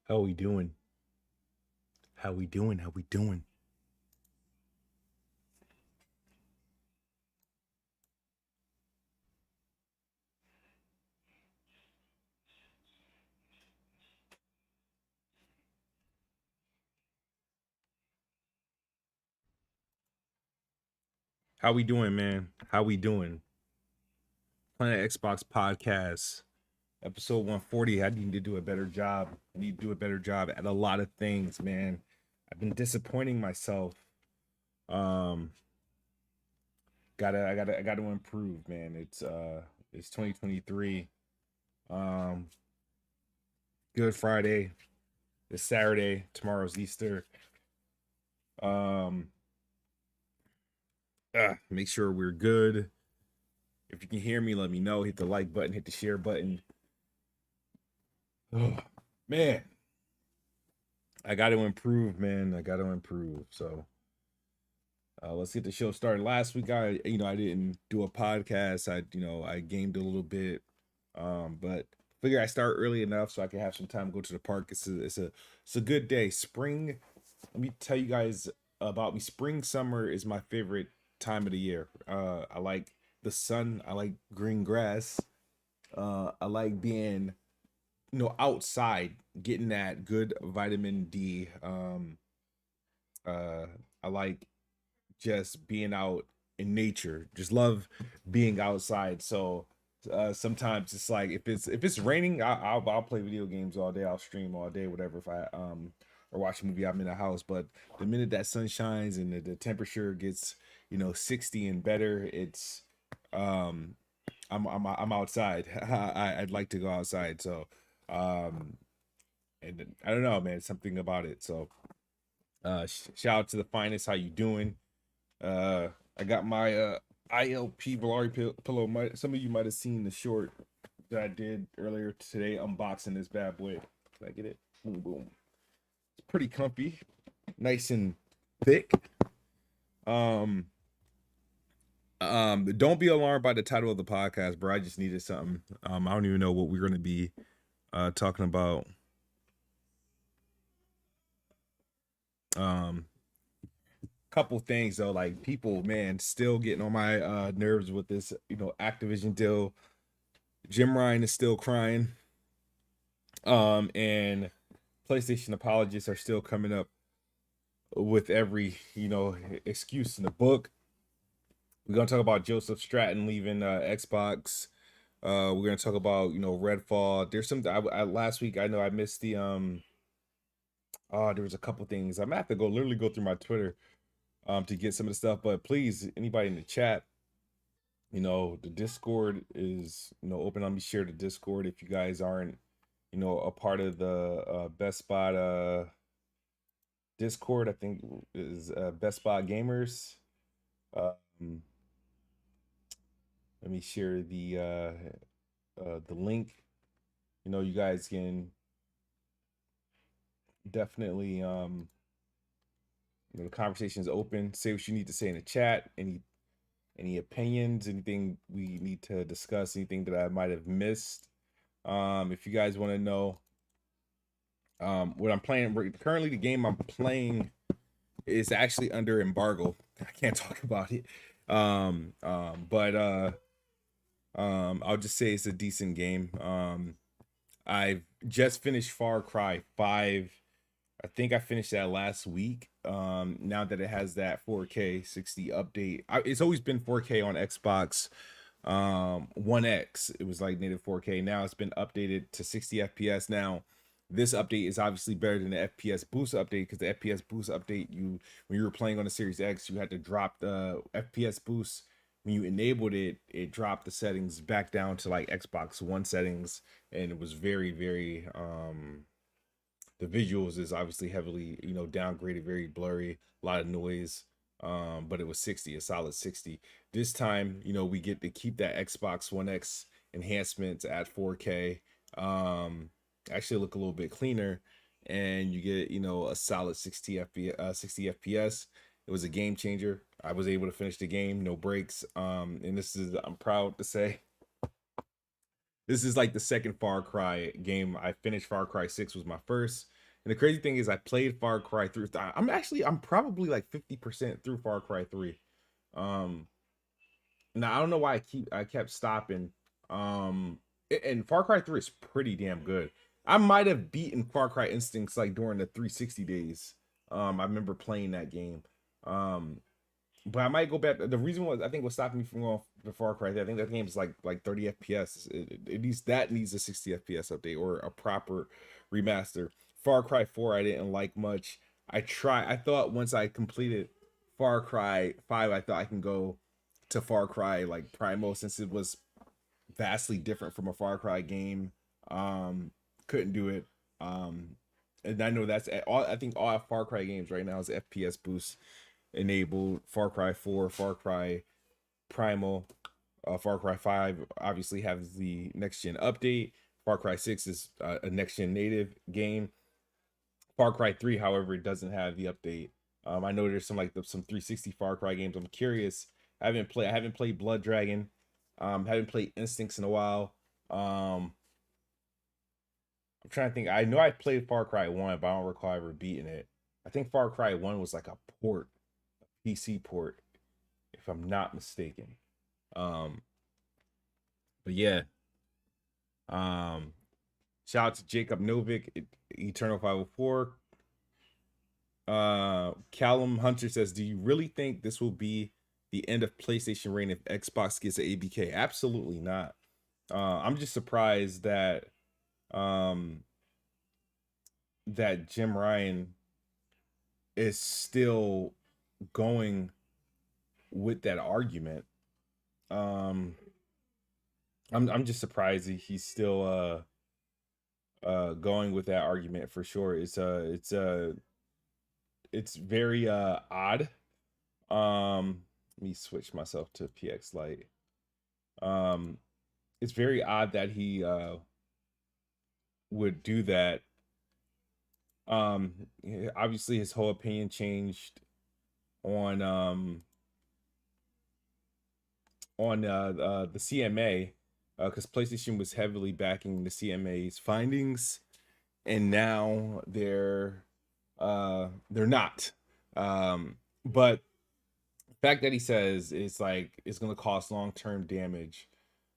How we doing? How we doing? How we doing? How we doing, man? How we doing? Planet Xbox podcast, episode 140. I need to do a better job. I need to do a better job at a lot of things, man. I've been disappointing myself. Um, I gotta improve, man. It's 2023. Um, Good Friday. It's Saturday. Tomorrow's Easter. Um, make sure we're good. If you can hear me, let me know. Hit the like button, hit the share button. Oh, man, I got to improve, man. I got to improve. So let's get the show started. Last week, I didn't do a podcast. I gamed a little bit, but figure I start early enough so I can have some time to go to the park. It's a good day. Spring. Let me tell you guys about me. Spring, summer is my favorite time of the year. I like the sun. I like green grass. I like being outside, getting that good vitamin D. Uh I like just being out in nature. Just love being outside. So sometimes it's like if it's raining, I'll play video games all day. I'll stream all day, whatever. If I or watch a movie, I'm in the house. But the minute that sun shines and the temperature gets 60 and better, it's um I'm outside. I'd like to go outside. So um and I don't know, man, something about it. So shout out to the finest. How you doing? I got my ILP pillow. Some of you might have seen the short that I did earlier today unboxing this bad boy. Can I get it? Boom, boom. It's pretty comfy, nice and thick. Um, don't be alarmed by the title of the podcast, bro. I just needed something. I don't even know what we're gonna be talking about. Um, Couple things though, like people, man, still getting on my nerves with this, Activision deal. Jim Ryan is still crying. And PlayStation apologists are still coming up with every, excuse in the book. We're gonna talk about Joseph Stratton leaving Xbox. We're gonna talk about Redfall. There's some last week. I know I missed the Oh, there was a couple things. I'm gonna have to literally go through my Twitter to get some of the stuff. But please, anybody in the chat, the Discord is open. Let me share the Discord if you guys aren't a part of the Best Spot Discord. I think is Best Spot Gamers. Um, Let me share the link. You guys can definitely the conversation is open. Say what you need to say in the chat. Any opinions, anything we need to discuss, anything that I might have missed. If you guys want to know what I'm playing currently, the game I'm playing is actually under embargo. I can't talk about it. But I'll just say it's a decent game. I've just finished Far Cry 5. I think I finished that last week. Now that it has that 4K 60 update, it's always been 4K on Xbox One X. It was like native 4K. Now it's been updated to 60 FPS. Now this update is obviously better than the FPS boost update, because the FPS boost update, when you were playing on the Series X, you had to drop the FPS boost. When you enabled it, it dropped the settings back down to like Xbox One settings, and it was very, very the visuals is obviously heavily downgraded, very blurry, a lot of noise. But it was 60, a solid 60. This time, we get to keep that Xbox One X enhancements at 4K. Actually look a little bit cleaner, and you get a solid 60 FPS. It was a game changer. I was able to finish the game, no breaks. And I'm proud to say, this is like the second Far Cry game. I finished Far Cry 6 was my first. And the crazy thing is, I played Far Cry 3. I'm probably like 50% through Far Cry 3. Um, Now I don't know why I kept stopping. Um, and Far Cry 3 is pretty damn good. I might have beaten Far Cry Instincts like during the 360 days. I remember playing that game. Um, but I might go back. The reason was I think what stopped me from going to Far Cry, I think that game is like 30 FPS. It needs a 60 FPS update or a proper remaster. Far Cry 4 I didn't like much. I thought once I completed Far Cry 5, I thought I can go to Far Cry like Primal since it was vastly different from a Far Cry game. Um, couldn't do it. Um, and I know that's all. I think all Far Cry games right now is FPS boost enabled. Far Cry 4, Far Cry Primal, Far Cry 5 obviously has the next gen update. Far Cry 6 is a next gen native game. Far Cry 3, however, it doesn't have the update. I know there's some 360 Far Cry games. I'm curious. I haven't played Blood Dragon. Haven't played Instincts in a while. I'm trying to think. I know I played Far Cry 1, but I don't recall ever beating it. I think Far Cry 1 was like a port, a PC port, if I'm not mistaken. Um, but yeah. Um, Shout out to Jacob Novik, Eternal 504. Callum Hunter says, "Do you really think this will be the end of PlayStation reign if Xbox gets an ABK?" Absolutely not. I'm just surprised um that Jim Ryan is still going with that argument. Um, I'm just surprised he's still going with that argument for sure. It's very odd. Let me switch myself to PX Lite. Um, it's very odd that he would do that. Obviously his whole opinion changed on the CMA because PlayStation was heavily backing the CMA's findings, and now they're not. But the fact that he says it's like it's going to cause long-term damage,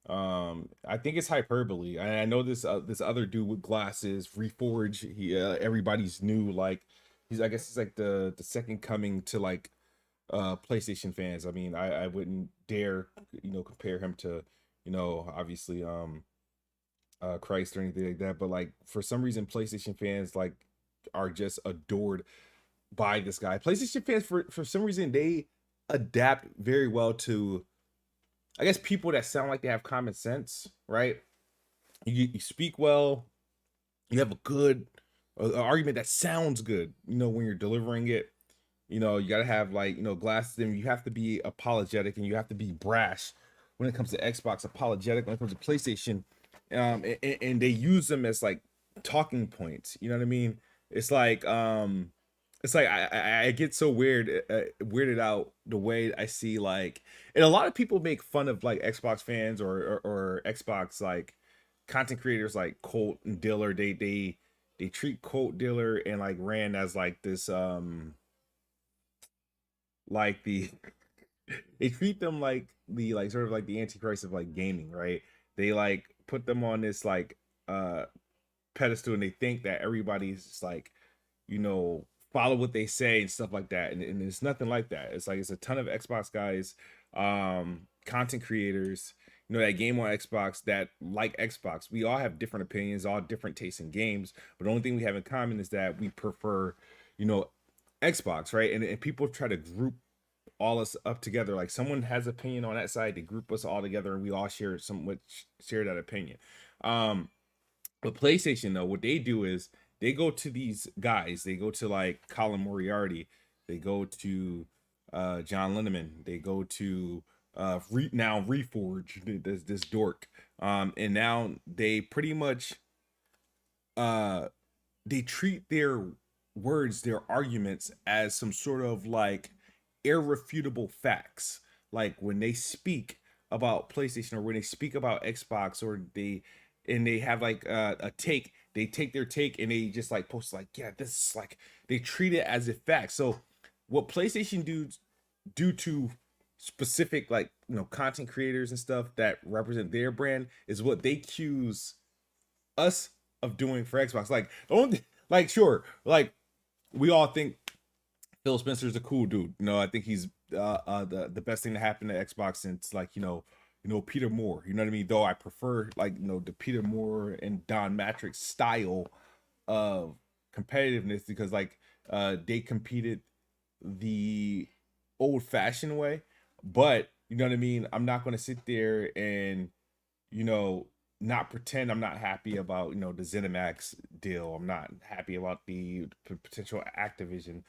I think it's hyperbole. I know this other dude with glasses, Reforge, he everybody's new, like I guess he's like the second coming to like PlayStation fans. I mean, I wouldn't dare compare him to obviously Christ or anything like that, but like for some reason PlayStation fans like are just adored by this guy. PlayStation fans for some reason they adapt very well to, I guess, people that sound like they have common sense, right? You speak well, you have a good argument that sounds good, when you're delivering it. You got to have like, glasses, and you have to be apologetic and you have to be brash when it comes to Xbox, apologetic when it comes to PlayStation. And they use them as like talking points. You know what I mean? It's like, I get so weirded out the way I see like, and a lot of people make fun of like Xbox fans or Xbox like content creators like Colt and Diller. They treat Colt, Diller, and like Rand as like this like the they treat them like the like sort of like the antichrist of like gaming, right? They like put them on this like uh pedestal, and they think that everybody's just like, you know, follow what they say and stuff like that. And it's nothing like that. It's like it's a ton of Xbox guys, content creators, that game on Xbox that like Xbox. We all have different opinions, all different tastes in games, but the only thing we have in common is that we prefer, you know, Xbox, right? And people try to group all us up together. Like someone has opinion on that side, they group us all together and we all share that opinion. Um, but PlayStation though, what they do is they go to these guys. They go to like Colin Moriarty. They go to John Linneman. They go to now Reforge, this dork. And now they pretty much they treat their words, their arguments as some sort of like irrefutable facts. Like when they speak about PlayStation or when they speak about Xbox or they have like a take, they take their take and they just like post like, yeah, this is like, they treat it as a fact. So what PlayStation do to specific like, you know, content creators and stuff that represent their brand is what they accuse us of doing for Xbox. Like, only like, sure, like we all think Phil Spencer's a cool dude. You know, I think he's the best thing to happen to Xbox since like, Peter Moore. You know what I mean? Though I prefer like, the Peter Moore and Don Matrix style of competitiveness, because like they competed the old fashioned way. But you know what I mean? I'm not gonna sit there and, you know, not pretend I'm not happy about, the ZeniMax deal. I'm not happy about the potential Activision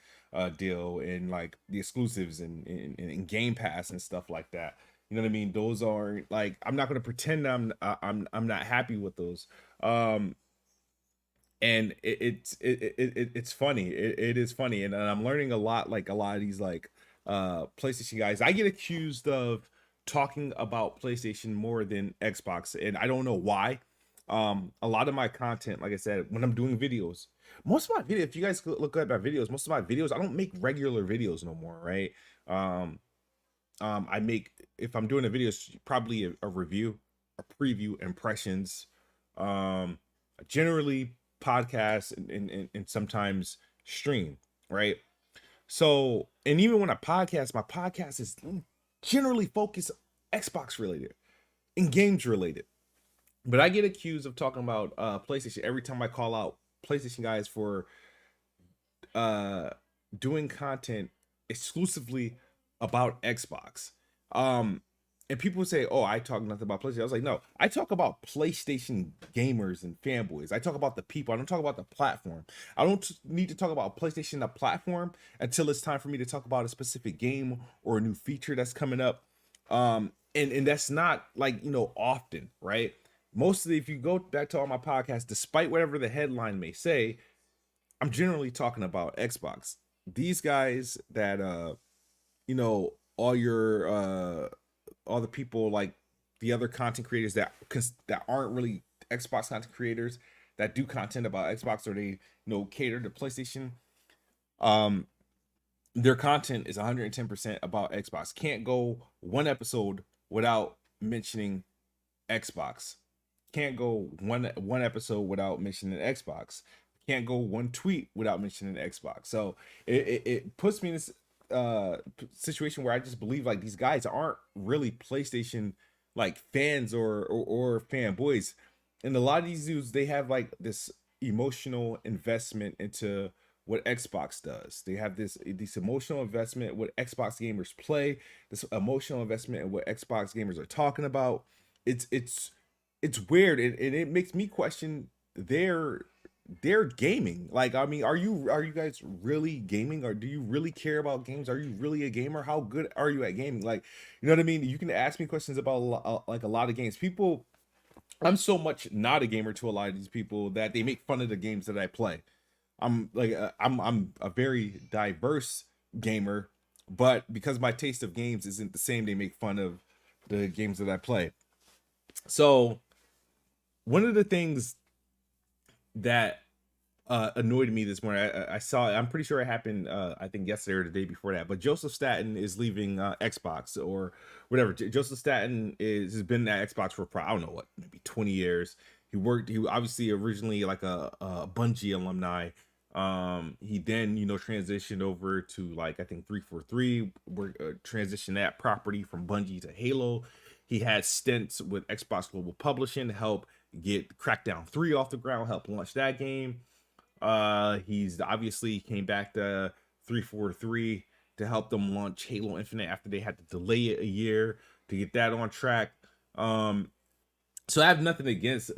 deal and like the exclusives and Game Pass and stuff like that. You know what I mean? Those are like, I'm not gonna pretend I'm not happy with those. And it's funny. It is funny, and I'm learning a lot. Like a lot of these like PlayStation guys, I get accused of talking about PlayStation more than Xbox, and I don't know why. A lot of my content, like I said, when I'm doing videos, most of my videos, if you guys look at my videos, most of my videos, I don't make regular videos no more, right? Um, I make, if I'm doing a video, it's probably a review, a preview, impressions, um, generally podcast and sometimes stream, right? So, and even when I podcast, my podcast is generally focused Xbox related and games related. But I get accused of talking about PlayStation every time I call out PlayStation guys for uh doing content exclusively about Xbox. Um and people would say, "Oh, I talk nothing about PlayStation." I was like, "No, I talk about PlayStation gamers and fanboys. I talk about the people. I don't talk about the platform. I don't need to talk about PlayStation the platform until it's time for me to talk about a specific game or a new feature that's coming up." And that's not like, often, right? Mostly, if you go back to all my podcasts, despite whatever the headline may say, I'm generally talking about Xbox. These guys that all your all the people like the other content creators that aren't really Xbox content creators that do content about Xbox, or they, cater to PlayStation. Um their content is 110% about Xbox. Can't go one episode without mentioning Xbox. Can't go one episode without mentioning Xbox. Can't go one tweet without mentioning Xbox. So it puts me in this situation where I just believe like these guys aren't really PlayStation like fans or fanboys. And a lot of these dudes, they have like this emotional investment into what Xbox does. They have this emotional investment what Xbox gamers play, this emotional investment in what Xbox gamers are talking about. It's weird, and it makes me question their gaming. Like, I mean, are you guys really gaming, or do you really care about games? Are you really a gamer? How good are you at gaming? Like, you know what I mean? You can ask me questions about like a lot of games. People, I'm so much not a gamer to a lot of these people that they make fun of the games that I play. I'm like I'm a very diverse gamer, but because my taste of games isn't the same, they make fun of the games that I play. So one of the things that annoyed me this morning, I saw, I'm pretty sure it happened, I think yesterday or the day before that, but Joseph Staten is leaving Xbox or whatever. Joseph Staten has been at Xbox for I don't know what, maybe 20 years. He obviously originally like a Bungie alumni. He then, transitioned over to like, I think 343, where transitioned that property from Bungie to Halo. He had stints with Xbox Global Publishing to help get Crackdown 3 off the ground, help launch that game. He's obviously came back to 343 to help them launch Halo Infinite after they had to delay it a year to get that on track. So I have nothing against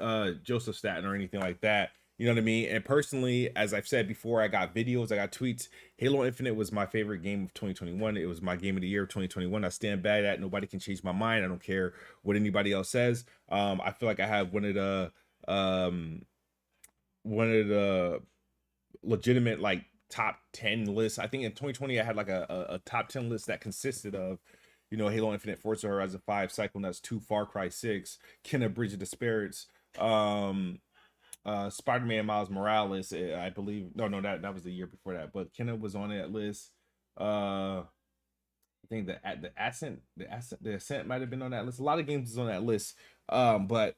Joseph Staten or anything like that. You know what I mean? And personally, as I've said before, I got videos, I got tweets. Halo Infinite was my favorite game of 2021. It was my game of the year of 2021. I stand by that. Nobody can change my mind. I don't care what anybody else says. I feel like I have um, one of the legitimate like top 10 lists. I think in 2020 I had like a top 10 list that consisted of, Halo Infinite, Forza Horizon 5, Psychonauts 2, Far Cry 6, Kena Bridge of the Spirits, Spider-Man Miles Morales, I believe. No, that was the year before that. But Kenna was on that list. I think the Ascent might have been on that list. A lot of games is on that list. But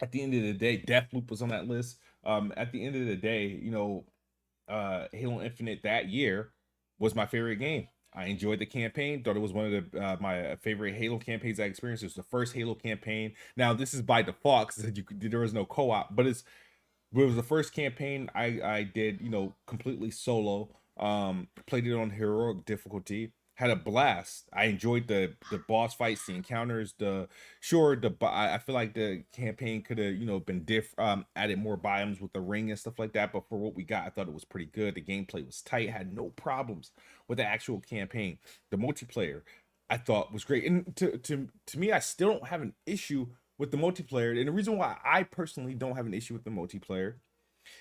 at the end of the day, Deathloop was on that list. At the end of the day, Halo Infinite that year was my favorite game. I enjoyed the campaign. Thought it was one of the my favorite Halo campaigns I experienced. It was the first Halo campaign. Now this is by default because there was no co-op, but it was the first campaign I did, completely solo. Played it on heroic difficulty. Had a blast. I enjoyed the boss fights, the encounters. I feel like the campaign could have been added more biomes with the ring and stuff like that. But for what we got, I thought it was pretty good. The gameplay was tight. Had no problems with the actual campaign. The multiplayer I thought was great. And to me, I still don't have an issue with the multiplayer. And the reason why I personally don't have an issue with the multiplayer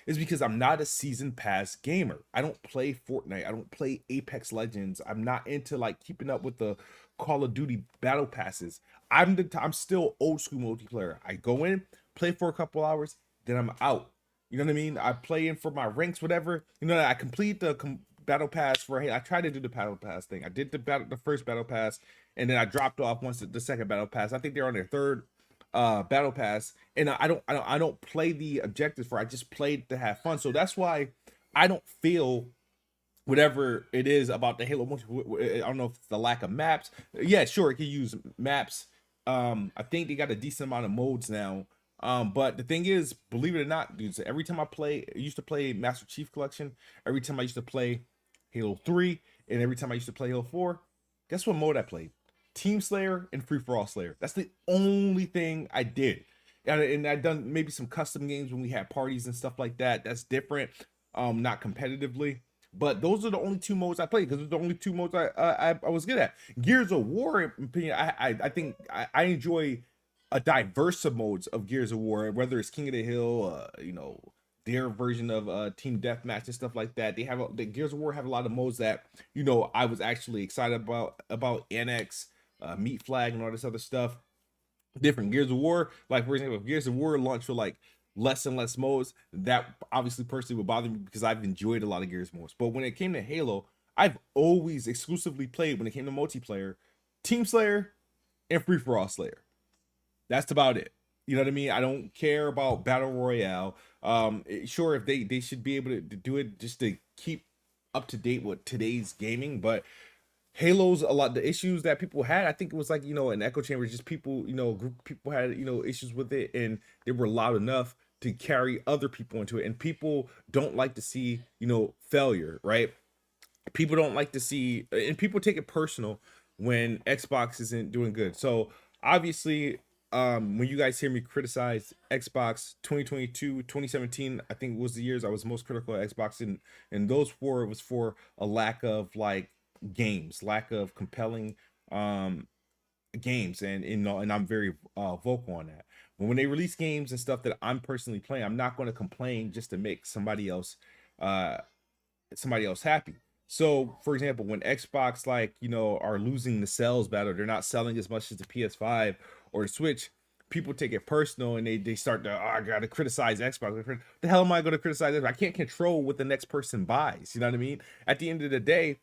is because I'm not a season pass gamer. I don't play Fortnite. I don't play Apex Legends. I'm not into like keeping up with the Call of Duty battle passes. I'm still old school multiplayer. I go in, play for a couple hours, then I'm out. You know what I mean? I play in for my ranks, whatever. I complete the battle pass for. Hey, I tried to do the battle pass thing. I did the first battle pass, and then I dropped off once the second battle pass. I think they're on their third battle pass, and I don't play the objectives for. I just played to have fun. So that's why I don't feel whatever it is about the Halo multiplayer. I don't know if it's the lack of maps. Yeah, sure, it can use maps. I think they got a decent amount of modes now. But the thing is, believe it or not, dudes, every time I used to play Master Chief Collection, every time I used to play Halo 3, and every time I used to play Halo 4, guess what mode I played? Team Slayer and Free for All Slayer. That's the only thing I did. And I've done maybe some custom games when we had parties and stuff like that. That's different, not competitively. But those are the only two modes I played because they're the only two modes I was good at. Gears of War, in opinion, I think I enjoy a diverse of modes of Gears of War, whether it's King of the Hill, their version of Team Deathmatch and stuff like that. The Gears of War have a lot of modes that I was actually excited about Annex, Meat Flag, and all this other stuff. Different Gears of War, like for example, if Gears of War launched for like less and less modes, that obviously personally would bother me because I've enjoyed a lot of Gears modes. But when it came to Halo, I've always exclusively played, when it came to multiplayer, Team Slayer and Free for All Slayer. That's about it. You know what I mean? I don't care about Battle Royale. Sure, if they should be able to do it just to keep up to date with today's gaming, but Halo's a lot. The issues that people had, I think it was like an echo chamber. Just people, group people had issues with it, and they were loud enough to carry other people into it. And people don't like to see failure, right? People don't like to see, and people take it personal when Xbox isn't doing good. So obviously, when you guys hear me criticize Xbox 2022, 2017, I think was the years I was most critical of Xbox, and those four, it was for a lack of like games, lack of compelling games, and I'm very vocal on that. But when they release games and stuff that I'm personally playing, I'm not going to complain just to make somebody else happy. So for example, when Xbox are losing the sales battle, they're not selling as much as the PS5 or the Switch, people take it personal and they start to, I gotta criticize Xbox. The hell am I going to criticize Xbox? I can't control what the next person buys. You know what I mean? At the end of the day,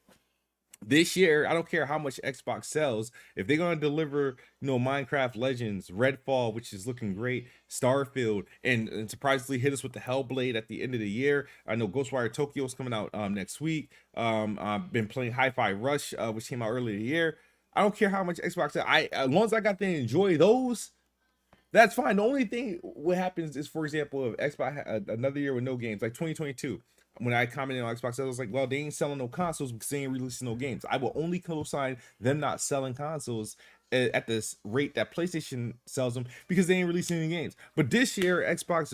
this year, I don't care how much Xbox sells. If they're gonna deliver, Minecraft Legends, Redfall, which is looking great, Starfield, and surprisingly hit us with the Hellblade at the end of the year. I know Ghostwire Tokyo is coming out next week. I've been playing Hi-Fi Rush, which came out earlier in the year. I don't care how much Xbox as long as I got to enjoy those, that's fine. The only thing what happens is, for example, if Xbox had another year with no games, like 2022. When I commented on Xbox, I was like, well, they ain't selling no consoles because they ain't releasing no games. I will only co-sign them not selling consoles at this rate that PlayStation sells them because they ain't releasing any games. But this year, Xbox,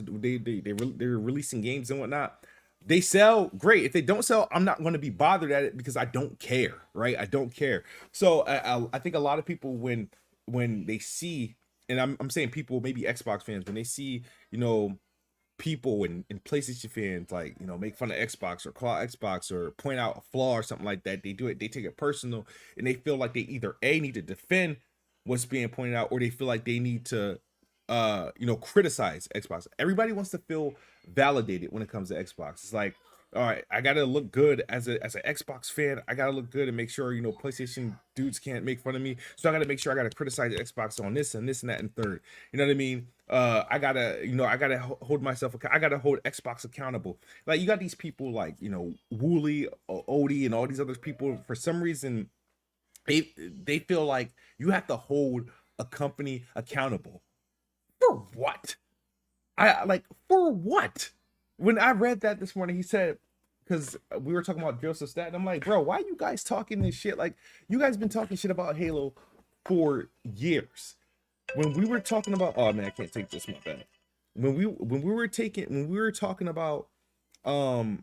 they're releasing games and whatnot. They sell great. If they don't sell, I'm not going to be bothered at it because I don't care, right? I don't care. So I think a lot of people when they see, and I'm saying people, maybe Xbox fans, when they see, people and PlayStation fans make fun of Xbox or call Xbox or point out a flaw or something like that, they take it personal, and they feel like they either need to defend what's being pointed out, or they feel like they need to criticize Xbox. Everybody wants to feel validated when it comes to Xbox. It's like, all right, I gotta look good as an Xbox fan. I gotta look good and make sure PlayStation dudes can't make fun of me. So I gotta make sure I gotta criticize Xbox on this and this and that and third. You know what I mean? I gotta hold myself. I gotta hold Xbox accountable. Like you got these people like Wooly, Odie, and all these other people. For some reason, they feel like you have to hold a company accountable. For what? For what? When I read that this morning, he said, because we were talking about Joseph Staten, I'm like, bro, why are you guys talking this shit? Like, you guys been talking shit about Halo for years. When we were talking about, oh man, I can't take this, my bad. When we were talking about Halo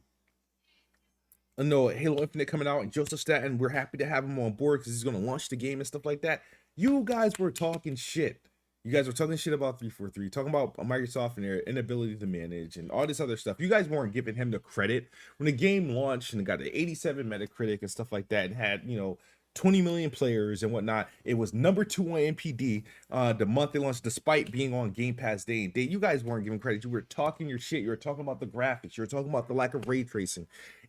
Infinite coming out and Joseph Staten, we're happy to have him on board because he's gonna launch the game and stuff like that. You guys were talking shit. You guys were talking shit about 343, talking about Microsoft and their inability to manage and all this other stuff. You guys weren't giving him the credit when the game launched and it got an 87 Metacritic and stuff like that and had 20 million players and whatnot. It was number 2 on NPD the month they launched, despite being on Game Pass day and date. You guys weren't giving credit. You were talking your shit. You were talking about the graphics. You were talking about the lack of ray tracing.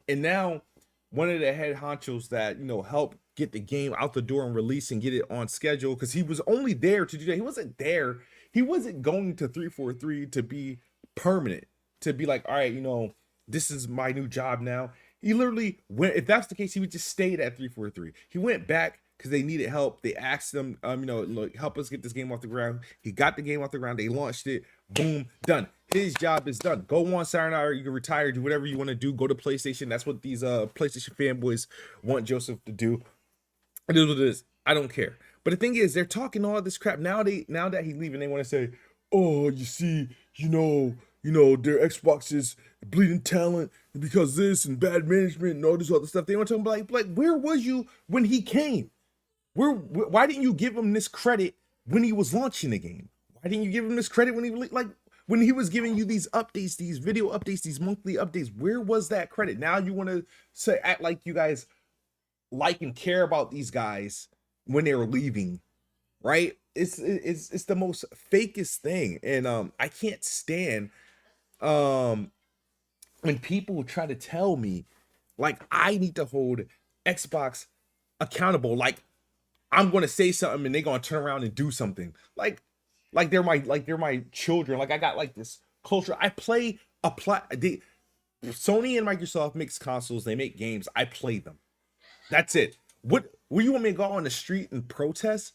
And now one of the head honchos that help get the game out the door and release and get it on schedule, because he was only there to do that. He wasn't there. He wasn't going to 343 to be permanent, to be like, all right, this is my new job now. He literally went. If that's the case, he would just stayed at 343. He went back because they needed help. They asked him, look, help us get this game off the ground. He got the game off the ground. They launched it. Boom, done. His job is done. Go on Sayonara. You can retire. Do whatever you want to do. Go to PlayStation. That's what these PlayStation fanboys want Joseph to do. It is what it is. I don't care. But the thing is, they're talking all this crap now. Now that he's leaving, they want to say, "Oh, you see, their Xbox is bleeding talent because this and bad management and all this other stuff." They want to talk like, where was you when he came? Why didn't you give him this credit when he was launching the game? Why didn't you give him this credit when he was giving you these updates, these video updates, these monthly updates? Where was that credit? Now you want to act like you guys like and care about these guys when they're leaving, right? It's the most fakest thing, and I can't stand when people try to tell me like I need to hold Xbox accountable, like I'm gonna say something and they're gonna turn around and do something like they're my children. Like I got like this culture. I play Sony and Microsoft makes consoles, they make games, I play them. That's it. What you want me to go on the street and protest?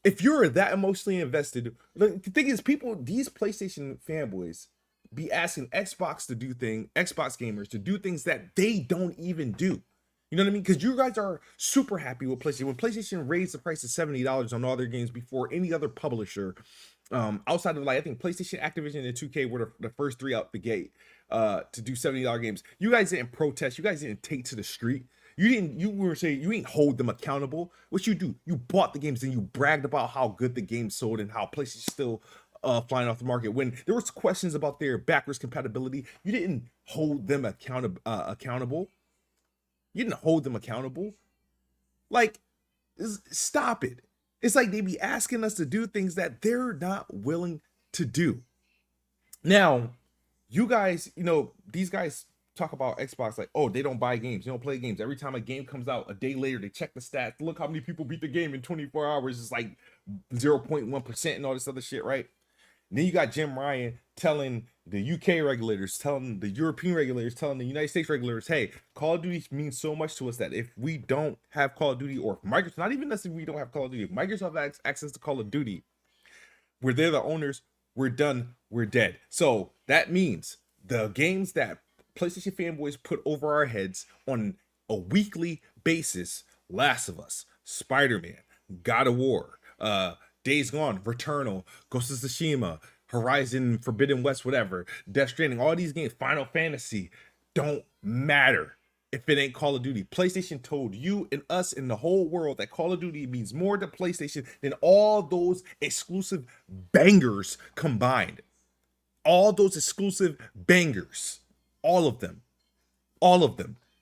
If you're that emotionally invested, the thing is, these PlayStation fanboys be asking Xbox gamers to do things that they don't even do. You know what I mean? Because you guys are super happy with PlayStation. When PlayStation raised the price to $70 on all their games before any other publisher, outside of I think PlayStation, Activison, and 2K were the first 3 out the gate to do $70 games. You guys didn't protest. You guys didn't take to the street. You were saying you ain't hold them accountable. What you do, you bought the games and you bragged about how good the game sold and how PlayStation still flying off the market. When there was questions about their backwards compatibility, you didn't hold them accountable. You didn't hold them accountable. Like, stop it. It's like they be asking us to do things that they're not willing to do. Now, you guys, these guys talk about Xbox like, oh, they don't buy games, they don't play games. Every time a game comes out, a day later, they check the stats. Look how many people beat the game in 24 hours. It's like 0.1% and all this other shit, right? And then you got Jim Ryan telling the UK regulators, telling the European regulators, telling the United States regulators, hey, Call of Duty means so much to us that if we don't have Call of Duty, or Microsoft, not even necessarily we don't have Call of Duty, if Microsoft has access to Call of Duty, where they're the owners, we're done, we're dead. So that means the games that PlayStation fanboys put over our heads on a weekly basis, Last of Us, Spider-Man, God of War, Days Gone, Returnal, Ghost of Tsushima, Horizon Forbidden West, whatever, Death Stranding, all these games, Final Fantasy, don't matter if it ain't Call of Duty. PlayStation told you and us and the whole world that Call of Duty means more to PlayStation than all those exclusive bangers combined. All those exclusive bangers. All of them.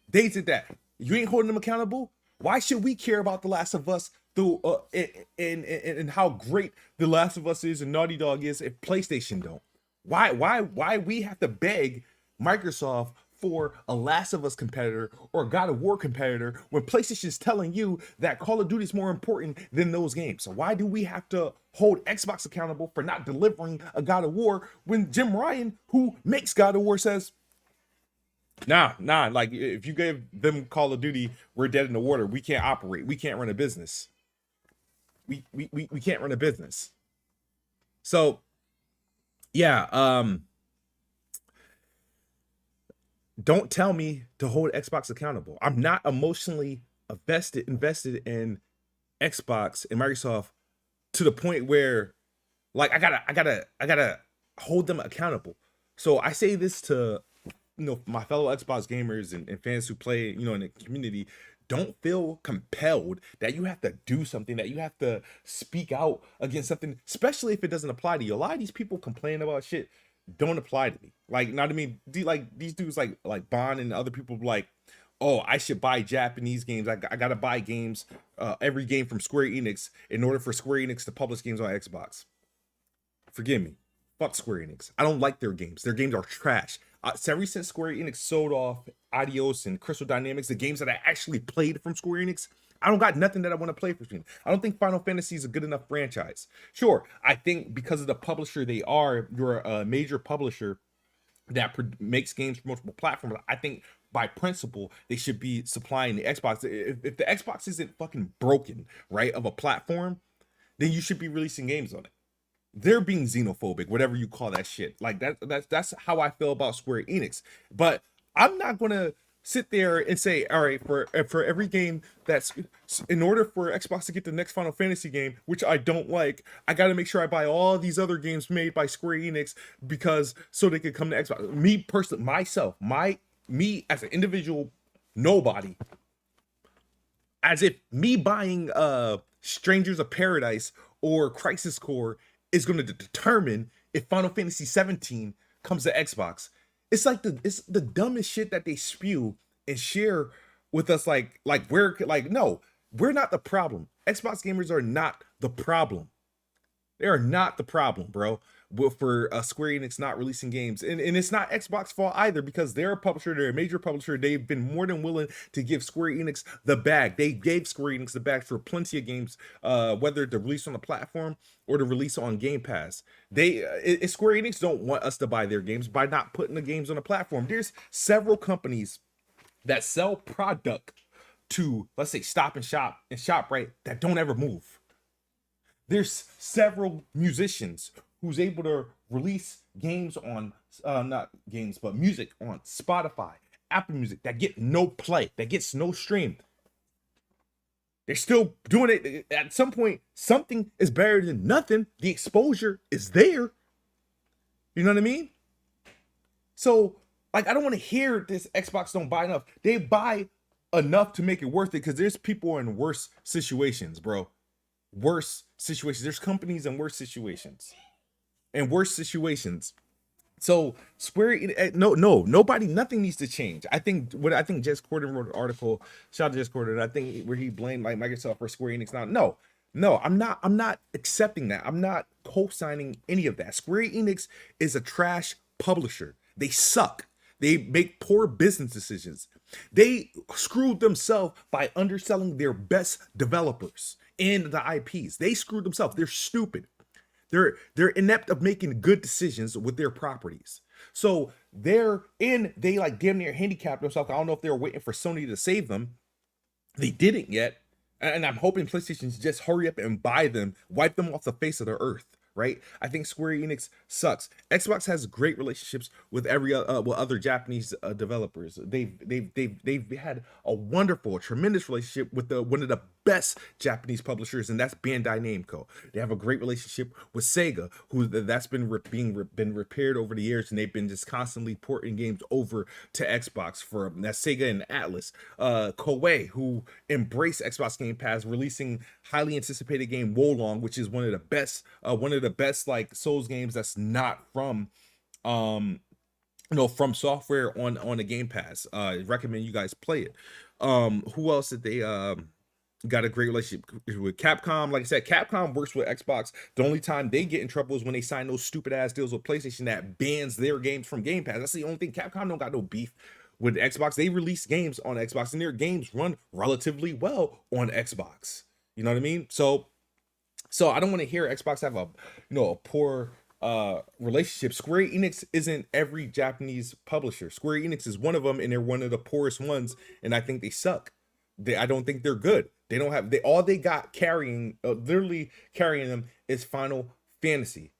They did that. You ain't holding them accountable? Why should we care about The Last of Us and how great The Last of Us is and Naughty Dog is if PlayStation don't? Why we have to beg Microsoft for a Last of Us competitor or a God of War competitor when PlayStation is telling you that Call of Duty is more important than those games? So why do we have to hold Xbox accountable for not delivering a God of War when Jim Ryan, who makes God of War, says, nah, like if you gave them Call of Duty, we're dead in the water. We can't operate. We can't run a business. We can't run a business. So yeah, don't tell me to hold Xbox accountable. I'm not emotionally invested in Xbox and Microsoft to the point where like I gotta hold them accountable. So I say this to my fellow Xbox gamers and fans who play in the community. Don't feel compelled that you have to do something, that you have to speak out against something, especially if it doesn't apply to you. A lot of these people complain about shit don't apply to me. Like, not I mean, like these dudes like Bond and other people like, oh, I should buy Japanese games. I gotta buy games, every game from Square Enix in order for Square Enix to publish games on Xbox. Forgive me. Fuck Square Enix. I don't like their games. Their games are trash. So ever since Square Enix sold off Adios and Crystal Dynamics, the games that I actually played from Square Enix, I don't got nothing that I want to play for Square Enix. I don't think Final Fantasy is a good enough franchise. Sure, I think because of the publisher they are, you're a major publisher that makes games for multiple platforms. I think by principle they should be supplying the Xbox. If the Xbox isn't fucking broken, right, of a platform, then you should be releasing games on it. They're being xenophobic, whatever you call that shit. Like that's how I feel about Square Enix. But I'm not gonna sit there and say, all right, for every game that's in order for Xbox to get the next Final Fantasy game, which I don't like, I gotta make sure I buy all these other games made by Square Enix because so they can come to Xbox. Me personally, myself, me as an individual nobody, as if me buying Strangers of Paradise or Crisis Core is going to determine if Final Fantasy 17 comes to Xbox. It's the dumbest shit that they spew and share with us. No, we're not the problem. Xbox gamers are not the problem. They are not the problem, bro. For Square Enix not releasing games, and it's not Xbox fault either because they're a publisher, they're a major publisher. They've been more than willing to give Square Enix the bag. They gave Square Enix the bag for plenty of games, whether to release on the platform or to release on Game Pass. Square Enix don't want us to buy their games by not putting the games on the platform. There's several companies that sell product to, let's say, Stop and Shop and ShopRite that don't ever move. There's several musicians who's able to release games on not games but music on Spotify, Apple Music that get no play, that gets no stream. They're still doing it. At some point, something is better than nothing. The exposure is there. You know what I mean? So, like, I don't want to hear this Xbox don't buy enough. They buy enough to make it worth it because there's people in worse situations, bro. Worse situations. There's companies in worse situations. So nobody, nothing needs to change. I think Jess Corden wrote an article, shout out to Jess Corden, I think where he blamed like Microsoft for Square Enix. No, I'm not accepting that. I'm not co-signing any of that. Square Enix is a trash publisher. They suck. They make poor business decisions. They screwed themselves by underselling their best developers and the IPs. They screwed themselves. They're stupid. They're inept of making good decisions with their properties. So they like damn near handicapped themselves. I don't know if they were waiting for Sony to save them. They didn't yet. And I'm hoping PlayStation just hurry up and buy them, wipe them off the face of the earth. Right? I think Square Enix sucks. Xbox has great relationships with other Japanese developers. They've had a wonderful, tremendous relationship with one of the best Japanese publishers, and that's Bandai Namco. They have a great relationship with Sega, that's been repaired over the years, and they've been just constantly porting games over to Xbox for that's Sega and Atlas. Koei, who embraced Xbox Game Pass, releasing highly anticipated game Wolong, which is one of the best like Souls games that's not from from software on the Game Pass. I recommend you guys play it. Who else did they got a great relationship with Capcom. Like I said, Capcom works with Xbox. The only time they get in trouble is when they sign those stupid ass deals with PlayStation that bans their games from Game Pass. That's the only thing. Capcom don't got no beef with Xbox. They release games on Xbox, and their games run relatively well on Xbox. You know what I mean? So I don't want to hear Xbox have a a poor relationship. Square Enix isn't every Japanese publisher. Square Enix is one of them, and they're one of the poorest ones, and I think they suck. I don't think they're good. They don't have all they got carrying literally carrying them is Fantasy.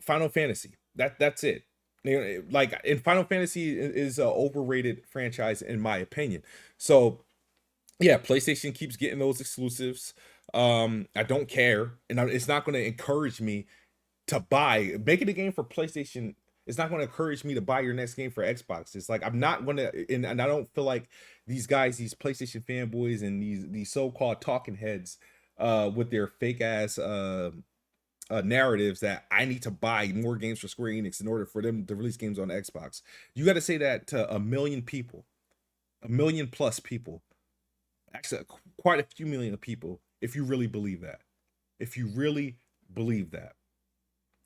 Final Fantasy. That's it. Like, and Final Fantasy is an overrated franchise in my opinion. So yeah, PlayStation keeps getting those exclusives. I don't care, and it's not going to encourage me to buy. Making a game for PlayStation, it's not going to encourage me to buy your next game for Xbox. It's like I'm not going to, and I don't feel like these guys, these PlayStation fanboys, and these so-called talking heads, with their fake ass narratives that I need to buy more games for Square Enix in order for them to release games on Xbox. You got to say that to a million people, a million plus people, actually quite a few million people, if you really believe that. If you really believe that.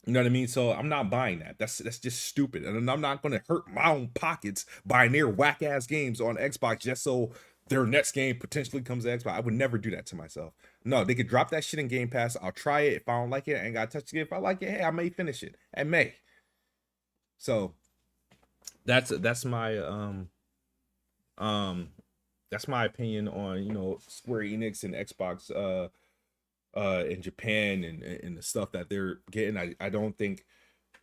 You know what I mean? So I'm not buying that. That's just stupid. And I'm not going to hurt my own pockets buying their whack ass games on Xbox just so their next game potentially comes to Xbox. I would never do that to myself. No, they could drop that shit in Game Pass. I'll try it. If I don't like it, I ain't got to touch it. If I like it, hey, I may finish it. I may. So that's my that's my opinion on Square Enix and Xbox in Japan and the stuff that they're getting. I don't think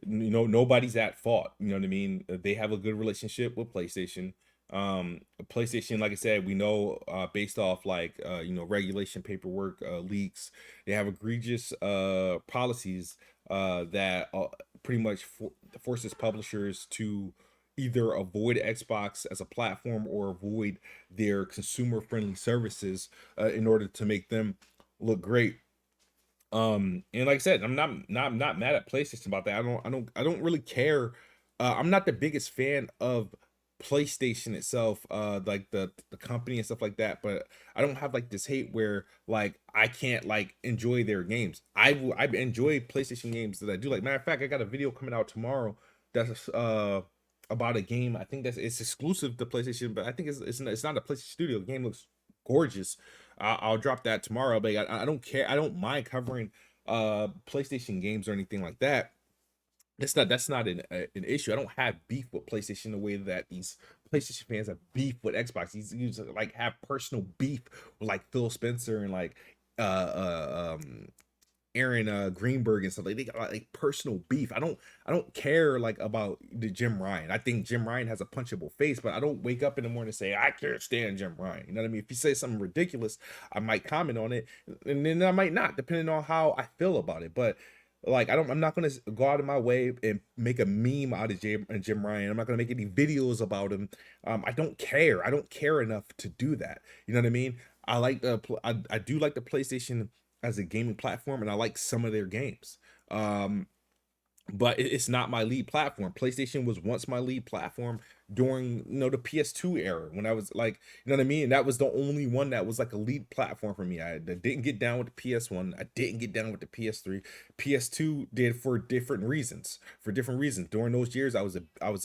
nobody's at fault. You know what I mean? They have a good relationship with PlayStation. PlayStation, like I said, we know based off like regulation paperwork, leaks, they have egregious policies that pretty much forces publishers to either avoid Xbox as a platform or avoid their consumer friendly services in order to make them look great. And like I said, I'm not mad at PlayStation about that. I don't really care. I'm not the biggest fan of PlayStation itself, like the company and stuff like that, but I don't have like this hate where like I can't like enjoy their games. I enjoy PlayStation games that I do like. Matter of fact, I got a video coming out tomorrow that's about a game. I think it's exclusive to PlayStation, but I think it's not a PlayStation Studio. The game looks gorgeous. I'll drop that tomorrow, but I don't care. I don't mind covering PlayStation games or anything like that. That's not an issue. I don't have beef with PlayStation the way that these PlayStation fans have beef with Xbox. These like have personal beef with like Phil Spencer and like Aaron Greenberg and stuff. Like they got like personal beef. I don't care like about the Jim Ryan. I think Jim Ryan has a punchable face, but I don't wake up in the morning and say I can't stand Jim Ryan. You know what I mean? If he says something ridiculous, I might comment on it, and then I might not, depending on how I feel about it. But like I'm not gonna go out of my way and make a meme out of Jim Ryan. I'm not gonna make any videos about him. I don't care. I don't care enough to do that. You know what I mean? I do like the PlayStation as a gaming platform, and I like some of their games. But it's not my lead platform. PlayStation was once my lead platform during the PS2 era when I was like, you know what I mean? That was the only one that was like a lead platform for me. I didn't get down with the PS1. I didn't get down with the PS3. PS2 did for different reasons. For different reasons. During those years, I was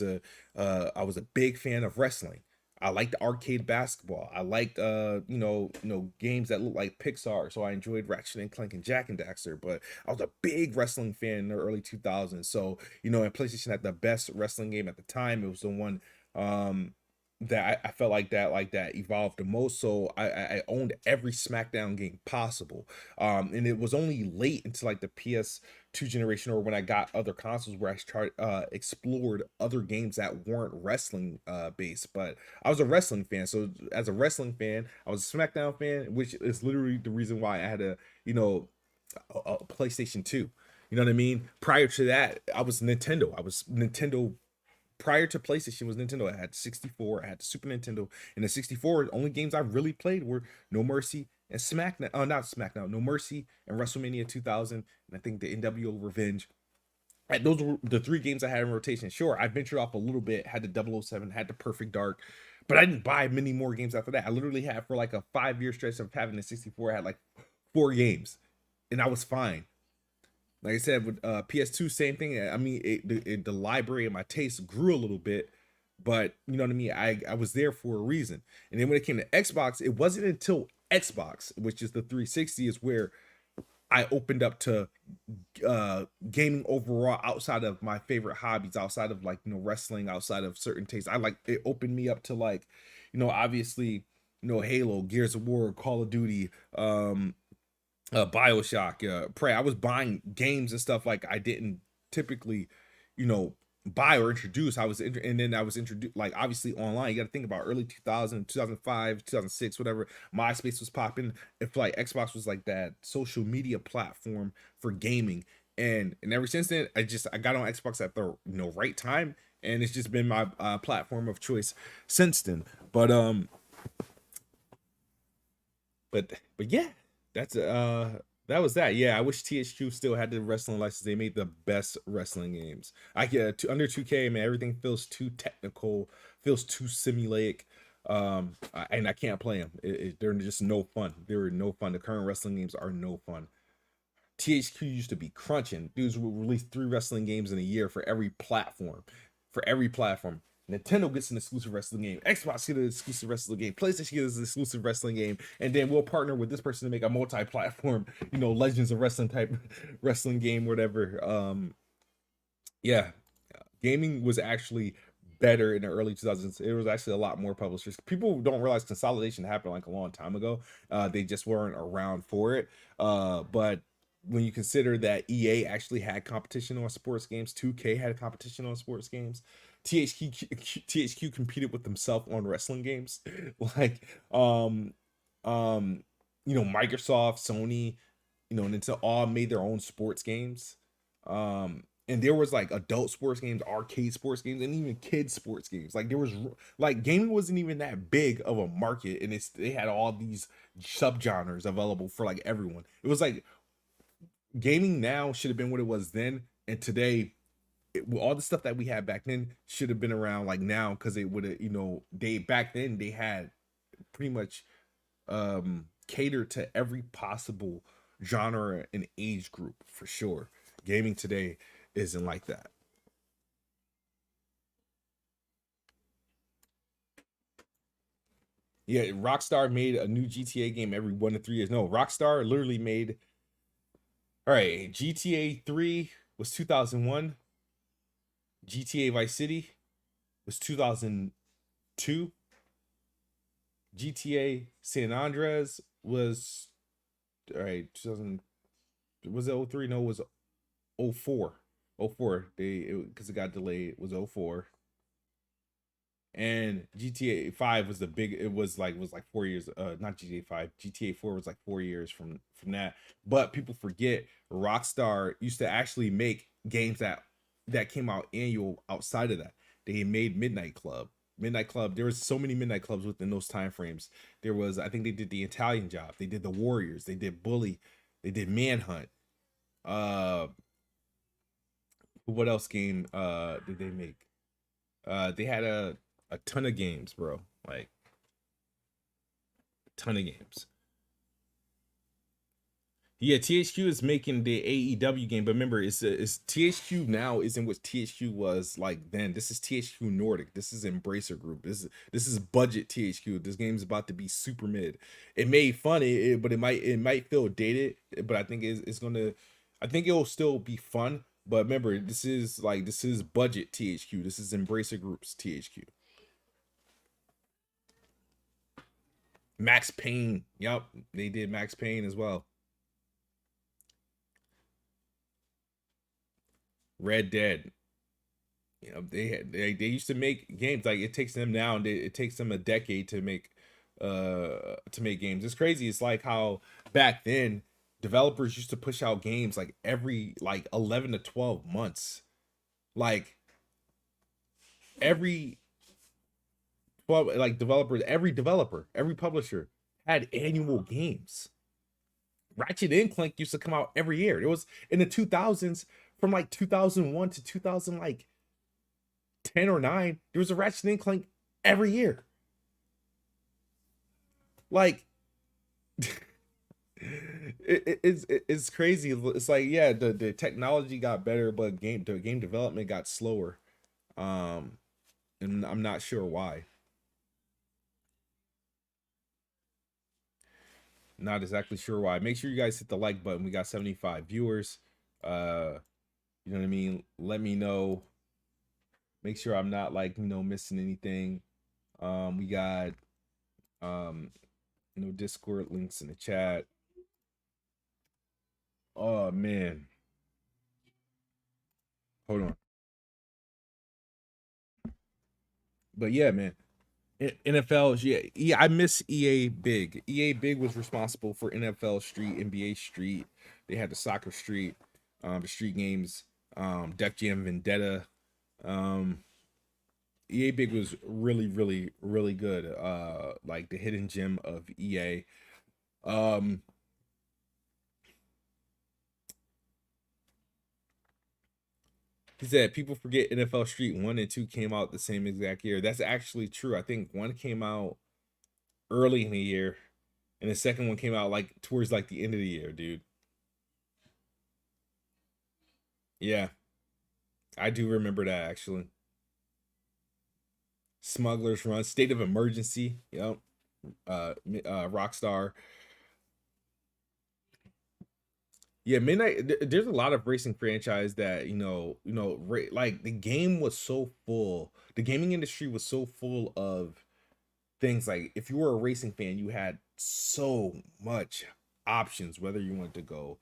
a big fan of wrestling. I liked arcade basketball. I liked games that look like Pixar. So I enjoyed Ratchet and Clank and Jack and Daxter. But I was a big wrestling fan in the early 2000s. So and PlayStation had the best wrestling game at the time. It was the one that I felt like that evolved the most. So I owned every SmackDown game possible. And it was only late into like the PS2 generation or when I got other consoles where I tried explored other games that weren't wrestling based. But I was a wrestling fan. So as a wrestling fan, I was a SmackDown fan, which is literally the reason why I had a PlayStation 2. You know what I mean? Prior to that, I was Nintendo. Prior to PlayStation was Nintendo. I had 64, I had the Super Nintendo, and the 64. Only games I really played were No Mercy and SmackDown. Not SmackDown, No Mercy and WrestleMania 2000, and I think the NWO Revenge. And those were the three games I had in rotation. Sure, I ventured off a little bit. Had the 007, had the Perfect Dark, But I didn't buy many more games after that. I literally had, for like a 5-year stretch of having a 64, I had like 4 games, and I was fine. Like I said, with PS2, same thing. I mean, the library and my taste grew a little bit, but you know what I mean. I was there for a reason. And then when it came to Xbox, it wasn't until Xbox, which is the 360, is where I opened up to gaming overall, outside of my favorite hobbies, outside of, like, wrestling, outside of certain tastes. I like, it opened me up to, like, obviously, Halo, Gears of War, Call of Duty, BioShock, Prey. I was buying games and stuff like I didn't typically, you know, buy or introduce. And then I was introduced, like, obviously online. You got to think about early 2000, 2005, 2006, whatever. MySpace was popping. If like Xbox was like that social media platform for gaming, and ever since then, I got on Xbox at the right time, and it's just been my platform of choice since then. But yeah, that's that was that. Yeah, I wish THQ still had the wrestling license. They made the best wrestling games. I get under 2K, man, everything feels too technical, feels too simulaic. And I can't play them. They're just no fun. They're no fun. The current wrestling games are no fun. THQ used to be crunching. Dudes would release 3 wrestling games in a year for every platform. For every platform. Nintendo gets an exclusive wrestling game. Xbox gets an exclusive wrestling game. PlayStation gets an exclusive wrestling game. And then we'll partner with this person to make a multi-platform, Legends of Wrestling type wrestling game, whatever. Yeah. Gaming was actually better in the early 2000s. It was actually a lot more publishers. People don't realize consolidation happened like a long time ago. They just weren't around for it. But when you consider that EA actually had competition on sports games, 2K had competition on sports games, THQ competed with themselves on wrestling games, like Microsoft, Sony, Nintendo all made their own sports games. And there was like adult sports games, arcade sports games, and even kids sports games. Like there was, like, gaming wasn't even that big of a market, and they had all these subgenres available for like everyone. It was like gaming now should have been what it was then, and today, all the stuff that we had back then should have been around like now, because it would have, they back then they had pretty much catered to every possible genre and age group for sure. Gaming today isn't like that. Yeah, Rockstar made a new GTA game every 1 to 3 years. No, Rockstar literally made, all right, GTA 3 was 2001. GTA Vice City was 2002. GTA San Andreas was, all right, 2000, was it 03? No, it was 04. 04. Because it got delayed, it was 04. And GTA 5 was it was like 4 years, not GTA 5, GTA 4 was like 4 years from that. But people forget Rockstar used to actually make games that came out annual outside of that. They made Midnight Club. There was so many Midnight Clubs within those time frames. There was, I think they did the Italian Job, they did the Warriors, they did Bully, they did Manhunt. What else game did they make? They had a ton of games, bro. Like a ton of games. Yeah, THQ is making the AEW game, but remember, it's THQ now isn't what THQ was like then. This is THQ Nordic. This is Embracer Group. This is budget THQ. This game's about to be super mid. It made fun, but it might feel dated. But I think I think it'll still be fun. But remember, this is budget THQ. This is Embracer Group's THQ. Max Payne. Yep, they did Max Payne as well. Red Dead. They used to make games like it takes them now, and it takes them a decade to make games. It's crazy. It's like how back then developers used to push out games like every like 11 to 12 months. Like every 12, like every publisher had annual games. Ratchet and Clank used to come out every year. It was in the 2000s, from like 2001 to 2000 like 10 or 9, there was a Ratchet and Clank every year. Like it's crazy. It's like, yeah, the technology got better, but the game development got slower. Um, and I'm not sure why. Not exactly sure why. Make sure you guys hit the like button. We got 75 viewers. Uh, you know what I mean? Let me know. Make sure I'm not like, missing anything. We got um Discord links in the chat. Oh man. Hold on. But yeah, man. NFL, yeah, I miss EA Big. EA Big was responsible for NFL Street, NBA Street. They had the Soccer Street, the Street games, Def Jam Vendetta. Um, EA Big was really, really, really good. Like the hidden gem of EA. Um, he said people forget NFL Street 1 and 2 came out the same exact year. That's actually true. I think one came out early in the year, and the second one came out like towards like the end of the year, dude. Yeah, I do remember that actually. Smuggler's Run, State of Emergency. Yep. Rockstar. Yeah, Midnight. There's a lot of racing franchise that like the game was so full. The gaming industry was so full of things. Like if you were a racing fan, you had so much options. Whether you wanted to go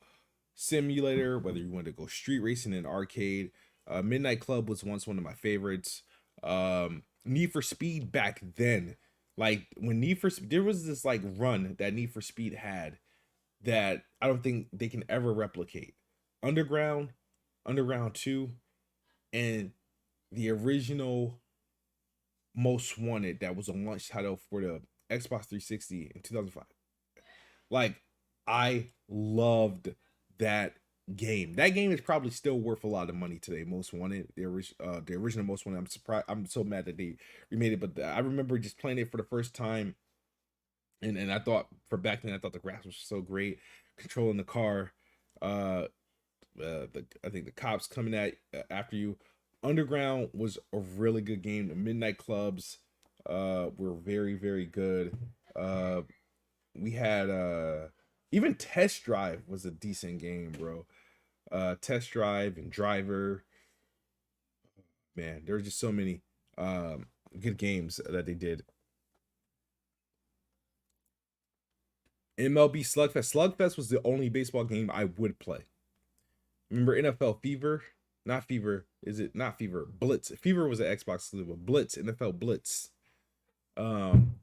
simulator, whether you wanted to go street racing in arcade. Midnight Club was once one of my favorites. Need for Speed back then, like when there was this like run that Need for Speed had that I don't think they can ever replicate. Underground, Underground 2, and the original Most Wanted that was a launch title for the Xbox 360 in 2005. Like, I loved that game. That game is probably still worth a lot of money today. Most Wanted, the original Most Wanted. I'm surprised. I'm so mad that they remade it, but I remember just playing it for the first time, and I thought for back then I thought the graphics was so great, controlling the car. I think the cops coming at after you. Underground was a really good game. The Midnight Clubs were very, very good. Uh we had even Test Drive was a decent game, bro. Test Drive and Driver, man, there were just so many good games that they did. MLB Slugfest. Slugfest was the only baseball game I would play. Remember NFL Fever? Not Fever. Is it not Fever? Blitz. Fever was an Xbox exclusive. Blitz. NFL Blitz. Um,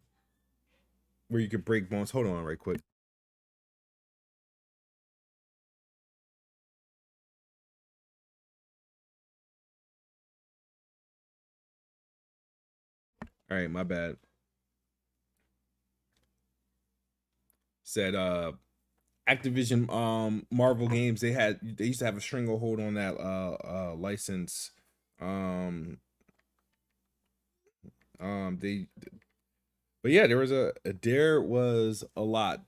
where you could break bones. Hold on, right quick. All right, my bad. Said Activision Marvel games, they used to have a stranglehold on that license. Um they But yeah, there was a lot.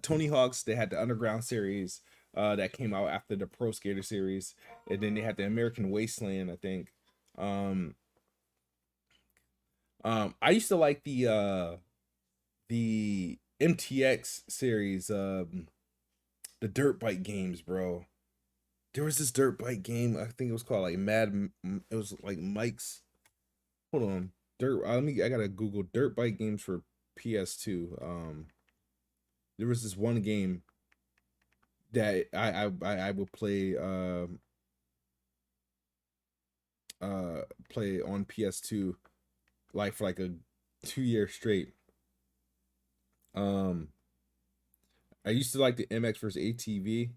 Tony Hawk's, they had the Underground series that came out after the Pro Skater series, and then they had the American Wasteland, I think. Um I used to like the MTX series, the dirt bike games, bro. There was this dirt bike game. I think it was called like It was like Mike's. Hold on, dirt. I gotta Google dirt bike games for PS2. There was this one game that I would play on PS2 like for like a 2 year straight. Um, I used to like the MX versus ATV,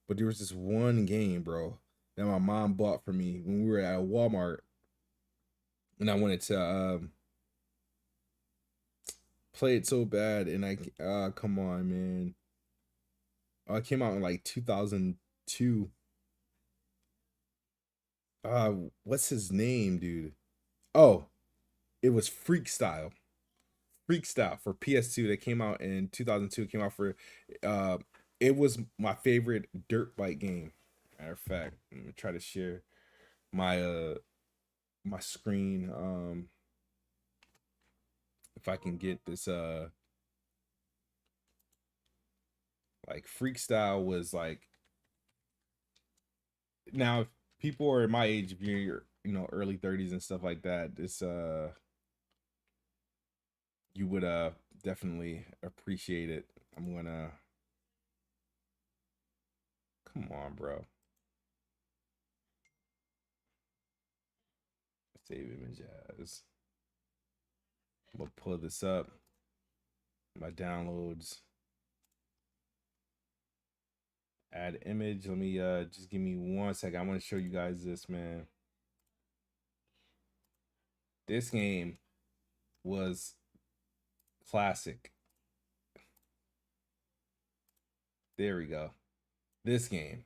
but there was this one game, bro, that my mom bought for me when we were at Walmart, and I wanted to play it so bad, and come on, man. It came out in like 2002. What's his name, dude? Oh, it was Freak Style. Freakstyle for PS2 that came out in 2002. It came out for it was my favorite dirt bike game. Matter of fact, let me try to share my my screen. If I can get this like Freakstyle was like, now if people are my age, if you're early 30s and stuff like that, this you would definitely appreciate it. I'm gonna, come on, bro. Save image as. I'm gonna pull this up. My downloads. Add image. Let me just give me 1 second. I want to show you guys this, man. This game was classic. There we go. This game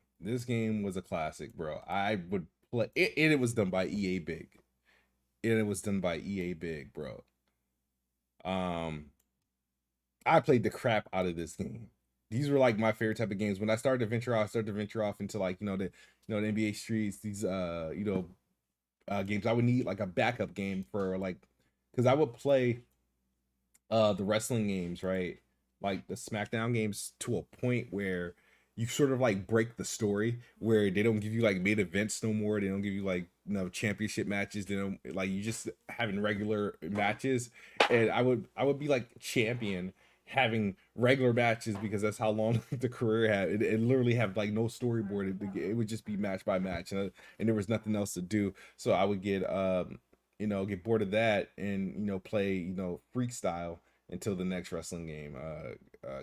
was a classic, bro. I would play it. It was done by EA Big. It was done by EA Big, bro. I played the crap out of this game. These were like my favorite type of games. When I started to venture off, into like the NBA streets. These games. I would need like a backup game for like, because I would play the wrestling games, right? Like the SmackDown games to a point where you sort of like break the story, where they don't give you like main events no more. They don't give you like championship matches. They don't, like, you just having regular matches. And I would be like champion having regular matches, because that's how long the career had. It literally have like no storyboard. It would just be match by match, and there was nothing else to do. So I would get get bored of that, and play freak style until the next wrestling game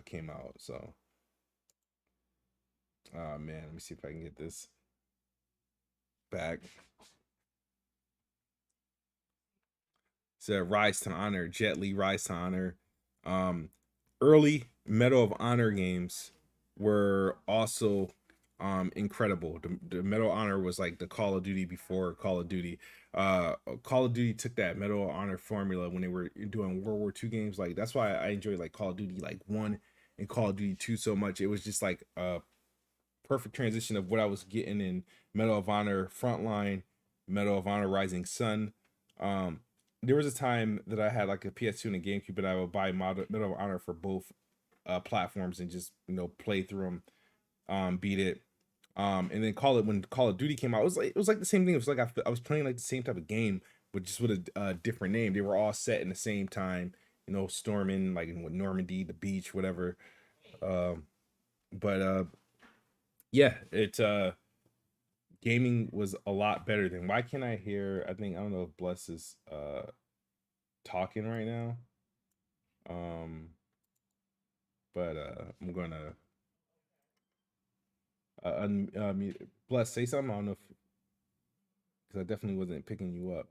came out. So man, let me see if I can get this back. So Rise to Honor, Jet Li Rise to Honor. Early Medal of Honor games were also incredible. The Medal of Honor was like the Call of Duty before Call of Duty. Call of Duty took that Medal of Honor formula when they were doing World War II games. Like, that's why I enjoy like Call of Duty like 1 and Call of Duty 2 so much. It was just like a perfect transition of what I was getting in Medal of Honor Frontline, Medal of Honor Rising Sun. There was a time that I had like a PS2 and a GameCube, and I would buy Medal of Honor for both platforms and just play through them, beat it. And then when Call of Duty came out, it was like the same thing. It was like I was playing like the same type of game, but just with a different name. They were all set in the same time, storming like in Normandy, the beach, whatever. But yeah, it gaming was a lot better than. Why can't I hear? I don't know if Bless is talking right now. But I'm gonna Bless, say something. I don't know if, because I definitely wasn't picking you up.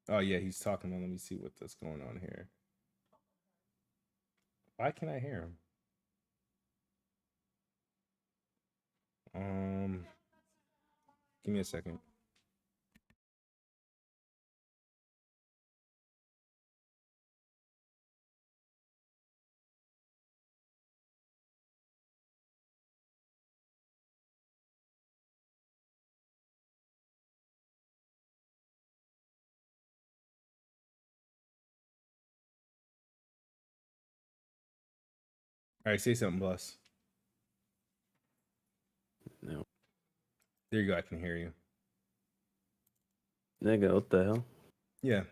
Oh yeah, he's talking. Let me see what's going on here. Why can't I hear him? Give me a second. All right, say something, Bless. No. There you go. I can hear you. Nigga, what the hell? Yeah.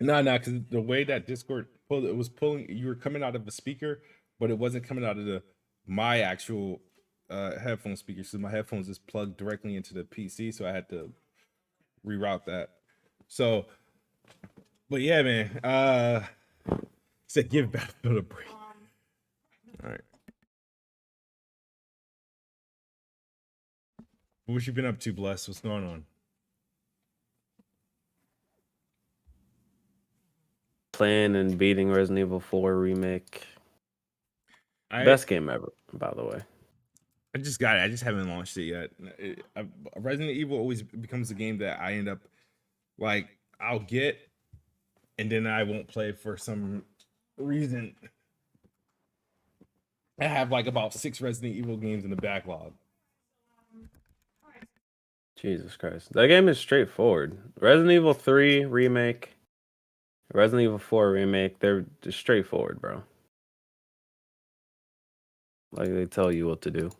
No, because the way that Discord pulled, it was pulling. You were coming out of a speaker, but it wasn't coming out of my actual headphone speaker. So my headphones is plugged directly into the PC, so I had to reroute that. So, but yeah, man. Said give Battlefield a break. All right. What you been up to, Bless? What's going on? Playing and beating Resident Evil 4 remake. Best game ever, by the way. I just got it. I just haven't launched it yet. Resident Evil always becomes a game that I end up like I'll get, and then I won't play for some reason. I have like about 6 Resident Evil games in the backlog. Jesus Christ. That game is straightforward. Resident Evil 3 remake, Resident Evil 4 remake, they're just straightforward, bro. Like they tell you what to do.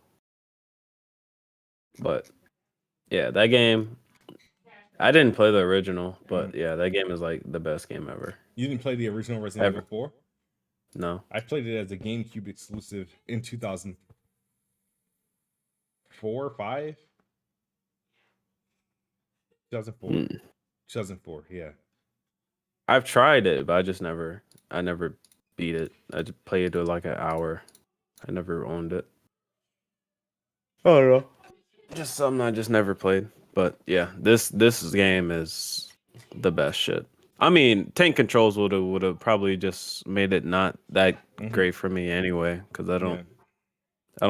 But yeah, that game, I didn't play the original, but yeah, that game is like the best game ever. You didn't play the original Resident Evil 4? No. I played it as a GameCube exclusive in 2004, 5? 2004. 2004, yeah. I've tried it, but I never beat it. I just played it like an hour. I never owned it. I don't know. Just something I just never played. But yeah, this game is the best shit. I mean, tank controls would have probably just made it not that great for me anyway, because I don't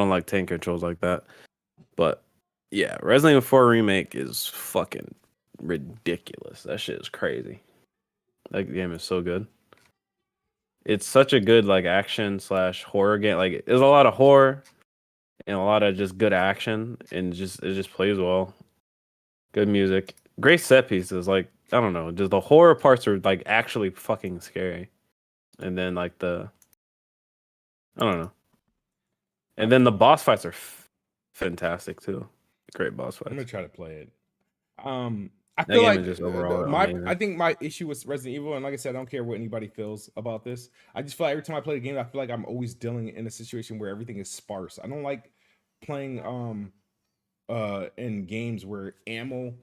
like tank controls like that. But yeah, Resident Evil 4 remake is fucking ridiculous. That shit is crazy. That game is so good. It's such a good like action / horror game. Like there's a lot of horror and a lot of just good action, and it just plays well. Good music, great set pieces. Like I don't know, just the horror parts are like actually fucking scary, and then like I don't know, and then the boss fights are fantastic too. Great boss fights. I'm gonna try to play it. I feel like just overall I think my issue with Resident Evil, and like I said, I don't care what anybody feels about this. I just feel like every time I play a game, I feel like I'm always dealing in a situation where everything is sparse. I don't like playing in games where ammo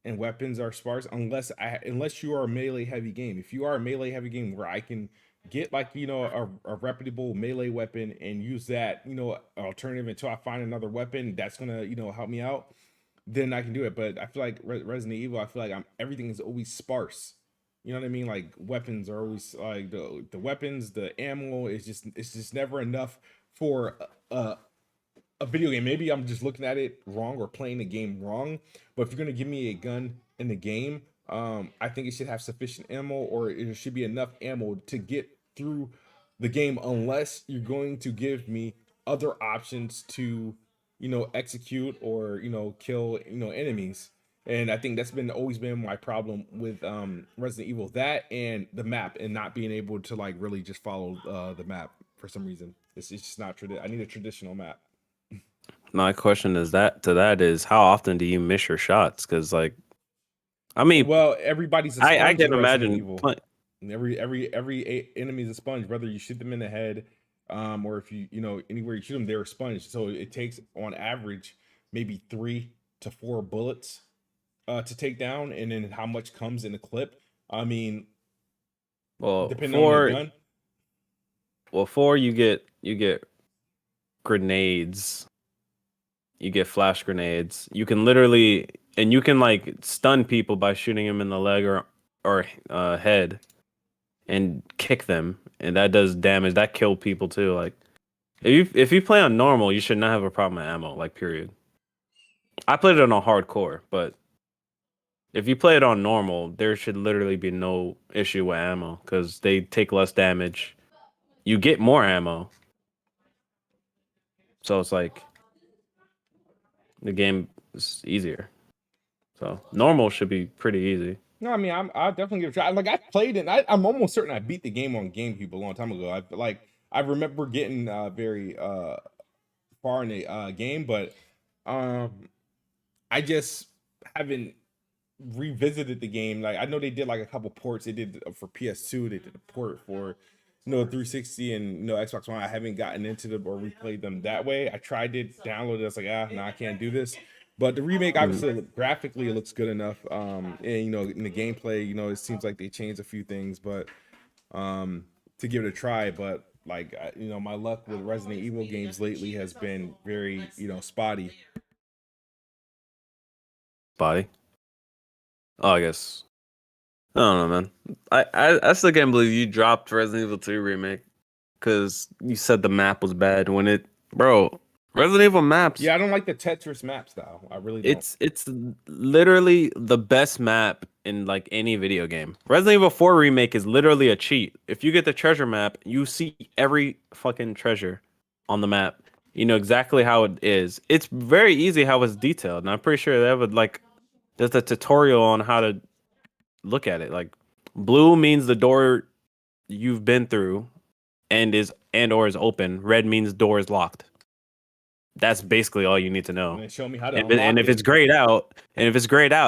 and weapons are sparse unless you are a melee heavy game. If you are a melee heavy game where I can get like a reputable melee weapon and use that alternative until I find another weapon that's gonna help me out, then I can do it. But I feel like Resident Evil, I feel like everything is always sparse. You know what I mean? Like weapons are always like the weapons, the ammo is just never enough for a video game. Maybe I'm just looking at it wrong or playing the game wrong. But if you're gonna give me a gun in the game, I think it should have sufficient ammo, or it should be enough ammo to get through the game, unless you're going to give me other options to execute or kill enemies. And I think that's always been my problem with Resident Evil, that and the map, and not being able to like really just follow the map for some reason. It's just not I need a traditional map. My question is is how often do you miss your shots? Because like, I mean, well, everybody's a sponge. I can in imagine Evil. Every enemy is a sponge, whether you shoot them in the head, or if you anywhere you shoot them, they're a sponge. So it takes on average maybe 3 to 4 bullets to take down, and then how much comes in a clip. I mean, well, depending on your gun. Well, 4 you get grenades. You get flash grenades. You can literally, and you can like stun people by shooting them in the leg or head, and kick them, and that does damage. That kill people too. Like if you play on normal, you should not have a problem with ammo. Like period. I played it on hardcore, but if you play it on normal, there should literally be no issue with ammo because they take less damage. You get more ammo, so it's like the game is easier. So normal should be pretty easy. No, I mean I'll definitely give it a try. Like I played it, and I'm almost certain I beat the game on GameCube a long time ago. I remember getting very far in the game, but I just haven't revisited the game. Like I know they did like a couple ports. They did for PS2. They did a port for 360 and Xbox One. I haven't gotten into them or replayed them that way. I tried to download it. I was like, no, I can't do this. But the remake, obviously, graphically, it looks good enough. And in the gameplay, it seems like they changed a few things, but to give it a try. But like, my luck with Resident Evil games lately has been very, spotty. Spotty. Oh, I guess. I don't know, man. I still can't believe you dropped Resident Evil 2 remake because you said the map was bad when bro. Resident Evil maps. Yeah, I don't like the Tetris map style. I really don't. It's literally the best map in like any video game. Resident Evil 4 remake is literally a cheat. If you get the treasure map, you see every fucking treasure on the map. You know exactly how it is. It's very easy how it's detailed, and I'm pretty sure they would like there's a tutorial on how to look at it. Like blue means the door you've been through and or is open. Red means door is locked. That's basically all you need to know. And they show me how to And if it's grayed out,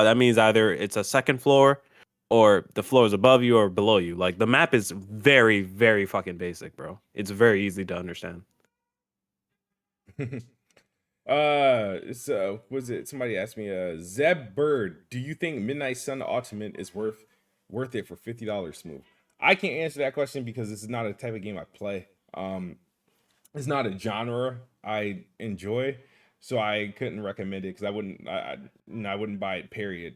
that means either it's a second floor or the floor is above you or below you. Like the map is very, very fucking basic, bro. It's very easy to understand. So was it somebody asked me, Zeb Bird, do you think Midnight Sun Ultimate is worth it for $50 smooth? I can't answer that question because this is not a type of game I play. It's not a genre I enjoy, so I couldn't recommend it because I wouldn't buy it, period.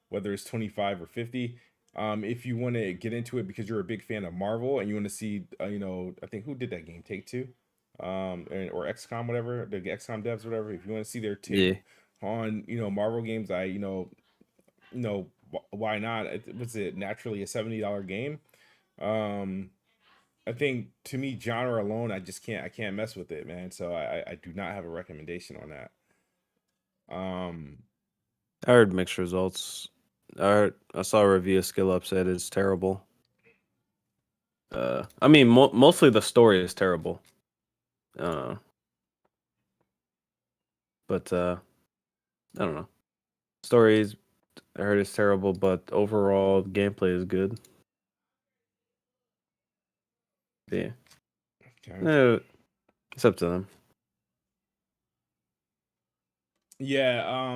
Whether it's 25 or 50. If you want to get into it because you're a big fan of Marvel and you want to see, I think who did that game? Take-Two, or XCOM, whatever, the XCOM devs, whatever. If you want to see their take on, Marvel games, why not? Was it naturally a $70 game? I think to me, genre alone, I can't mess with it, man. So I do not have a recommendation on that. I heard mixed results. I saw a review of Skill Up said it's terrible. I mean, mostly the story is terrible. But I don't know. Stories, I heard it's terrible, but overall gameplay is good. Yeah. Okay. It's up to them. Yeah.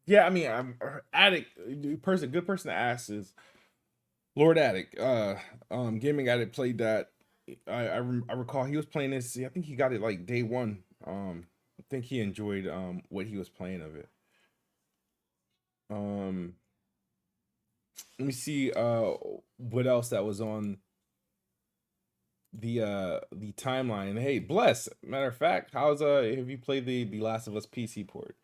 Yeah, I mean, I'm Addict. Good person to ask is Lord Addict. Gaming Addict played that. I recall he was playing this. I think he got it like day one. I think he enjoyed what he was playing of it. Let me see what else that was on the timeline. Hey, Bless. Matter of fact, have you played the Last of Us PC port?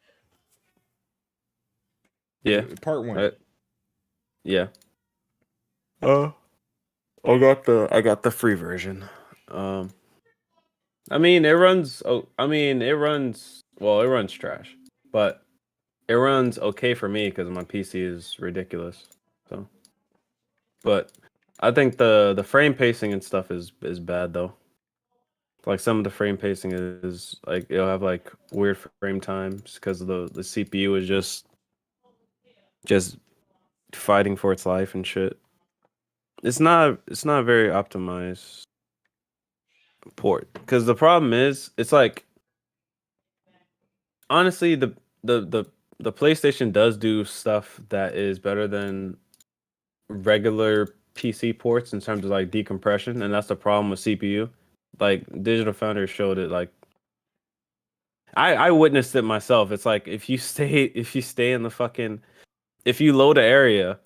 Yeah. Part 1. Yeah. I got the free version. I mean, it runs. Well, it runs trash, but it runs okay for me because my PC is ridiculous. So, but I think the frame pacing and stuff is bad though. Like some of the frame pacing is like it'll have like weird frame times because the CPU is just fighting for its life and shit. It's not very optimized port because the problem is it's like honestly the PlayStation does do stuff that is better than regular PC ports in terms of like decompression, and that's the problem with CPU. Like Digital Foundry showed it. Like I witnessed it myself. It's like if you stay in the fucking if you load an area,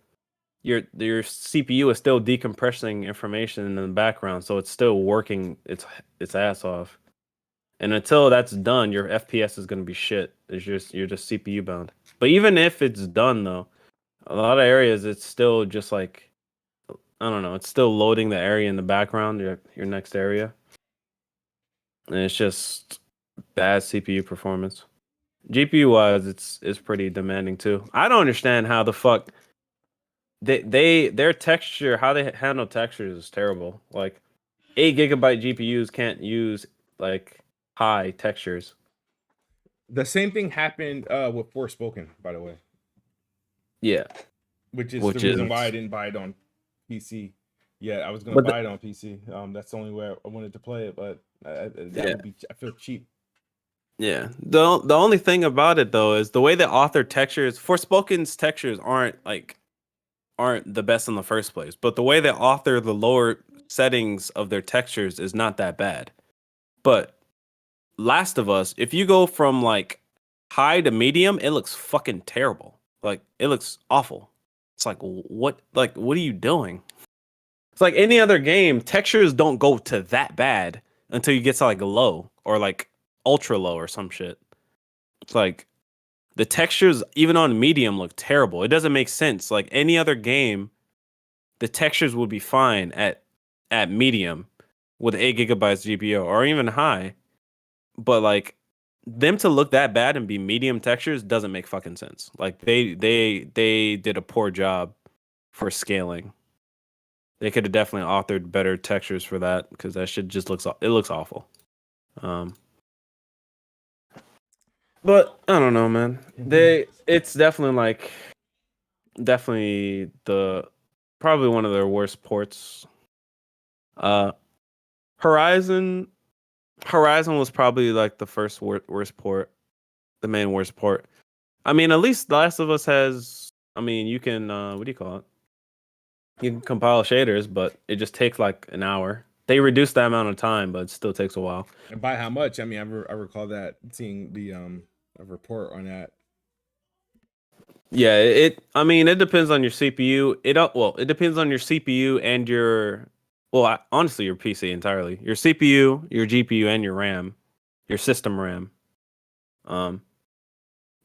your CPU is still decompressing information in the background, so it's still working its ass off. And until that's done, your FPS is gonna be shit. You're just CPU bound. But even if it's done though, a lot of areas it's still just like I don't know, it's still loading the area in the background, your next area. And it's just bad CPU performance. GPU wise, it's pretty demanding too. I don't understand how the fuck their texture, how they handle textures is terrible. Like 8 GB GPUs can't use like high textures. The same thing happened with Forspoken, by the way. Yeah. Which is the reason why I didn't buy it on PC. Yeah, I was gonna buy it on PC. That's the only way I wanted to play it, but I feel cheap. Yeah. The only thing about it though is the way the author textures, Forspoken's textures aren't the best in the first place, but the way they author the lower settings of their textures is not that bad. But Last of Us, if you go from like high to medium, it looks fucking terrible. Like it looks awful. It's like what are you doing? It's like any other game, textures don't go to that bad until you get to like low or like ultra low or some shit. It's like the textures, even on medium, look terrible. It doesn't make sense. Like any other game, the textures would be fine at medium with 8 gigabytes GPU or even high. But like them to look that bad and be medium textures doesn't make fucking sense. Like they did a poor job for scaling. They could have definitely authored better textures for that because that shit just looks awful. But I don't know, man. It's definitely probably one of their worst ports. Horizon was probably like the first worst port, the main worst port. I mean, at least The Last of Us has. I mean, you can what do you call it? You can compile shaders, but it just takes like an hour. They reduced that amount of time, but it still takes a while. And by how much? I mean, I recall that seeing the a report on that. Yeah, I mean, it depends on your CPU. It depends on your CPU and your honestly, your PC entirely. Your CPU, your GPU, and your RAM, your system RAM.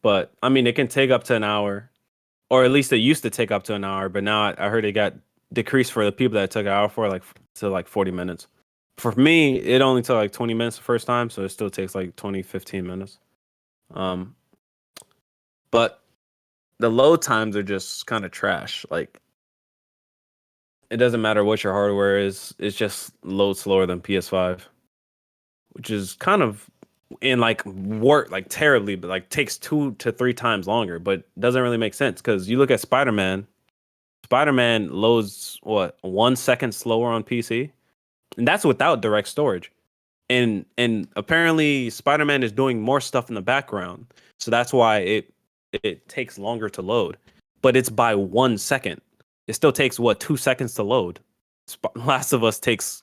But I mean, it can take up to an hour, or at least it used to take up to an hour. But now I heard it got decreased for the people that it took an hour for, to 40 minutes. For me, it only took like 20 minutes the first time, so it still takes like 15 minutes. But the load times are just kind of trash. Like, it doesn't matter what your hardware is; it's just loads slower than PS5, which is kind of work terribly, but like takes 2 to 3 times longer. But doesn't really make sense because you look at Spider-Man. Spider-Man loads 1 second slower on PC, and that's without direct storage. And apparently Spider-Man is doing more stuff in the background, so that's why it takes longer to load. But it's by 1 second. It still takes 2 seconds to load. Last of Us takes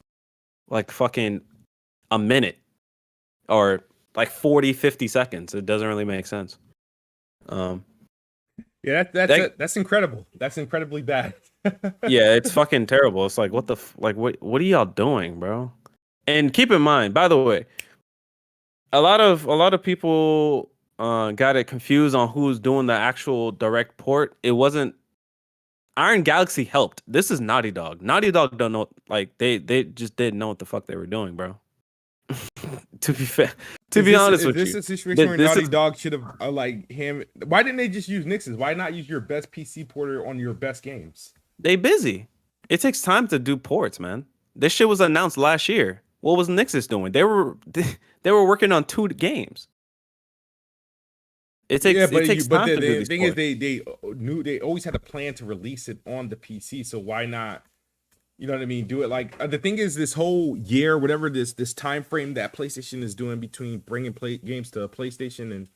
like fucking a minute or like 40-50 seconds. It doesn't really make sense. Yeah, that's incredible. That's incredibly bad. Yeah, it's fucking terrible. It's like what are y'all doing, bro? And keep in mind, by the way, a lot of people got it confused on who's doing the actual direct port. It wasn't Iron Galaxy helped. This is Naughty Dog. Naughty Dog don't know, like they just didn't know what the fuck they were doing, bro. To be fair, be honest with you, this is a situation where Naughty Dog should have why didn't they just use Nix's? Why not use your best PC porter on your best games? They busy. It takes time to do ports, man. This shit was announced last year. What was Nix's doing? They were working on 2 games. It takes time to do these thing ports. is they knew they always had a plan to release it on the PC. So why not? You know what I mean? Do it like the thing is this whole year, whatever this time frame that PlayStation is doing between bringing games to PlayStation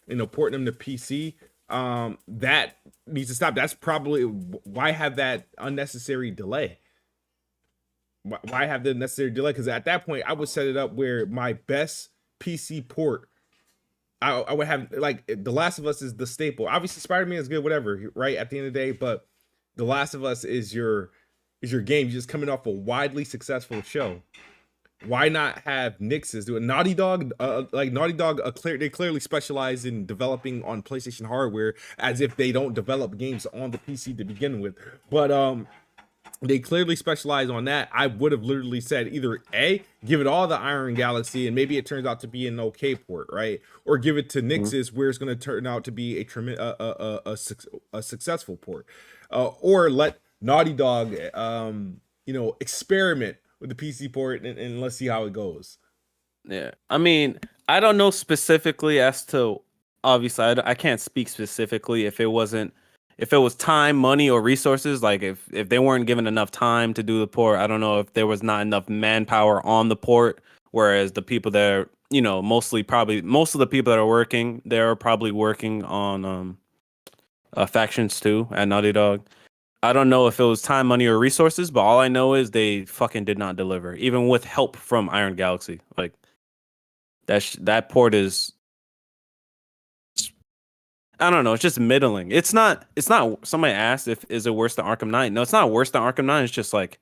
and porting them to PC. That needs to stop. That's probably why have that unnecessary delay. Why have the necessary delay? Because at that point, I would set it up where my best PC port, I would have like The Last of Us is the staple. Obviously, Spider-Man is good, whatever, right? At the end of the day, but The Last of Us is your game just coming off a widely successful show. Why not have Nix's do it? Naughty Dog, they clearly specialize in developing on PlayStation hardware, as if they don't develop games on the PC to begin with. But they clearly specialize on that. I would have literally said either A, give it all the Iron Galaxy, and maybe it turns out to be an okay port, right? Or give it to Nix's, where it's going to turn out to be a successful port. Or let Naughty Dog, experiment with the PC port and let's see how it goes. Yeah, I mean, I don't know specifically as to, obviously, I can't speak specifically if it was time, money, or resources. Like if they weren't given enough time to do the port, I don't know if there was not enough manpower on the port. Whereas the people that are, most of the people that are working, they're probably working on Factions 2 at Naughty Dog. I don't know if it was time, money, or resources, but all I know is they fucking did not deliver, even with help from Iron Galaxy. Like that port is, I don't know, it's just middling. It's not. Somebody asked is it worse than Arkham Knight? No, it's not worse than Arkham Knight. It's just like,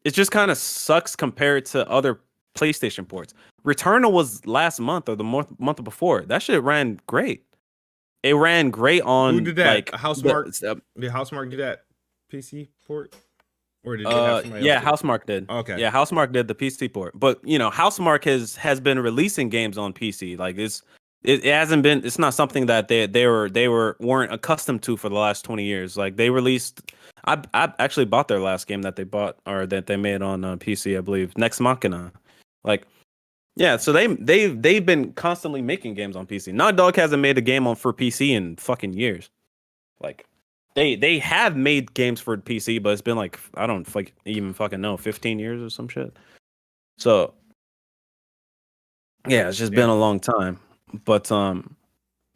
it just kind of sucks compared to other PlayStation ports. Returnal was last month or the month before. That shit ran great. It ran great on Who did that? like Housemark? Did Housemark do that PC port? Or did they have somebody else? Housemark did. Okay. Yeah, Housemark did the PC port. But you know, Housemark has been releasing games on PC. Like it hasn't been. It's not something that they weren't accustomed to for the last 20 years. Like they released. I actually bought their last game that they bought or that they made on PC. I believe Next Machina. Like yeah, so they've been constantly making games on PC. Naughty Dog hasn't made a game for PC in fucking years. Like they have made games for PC, but it's been like I don't even fucking know 15 years or some shit. So yeah, it's just been a long time. But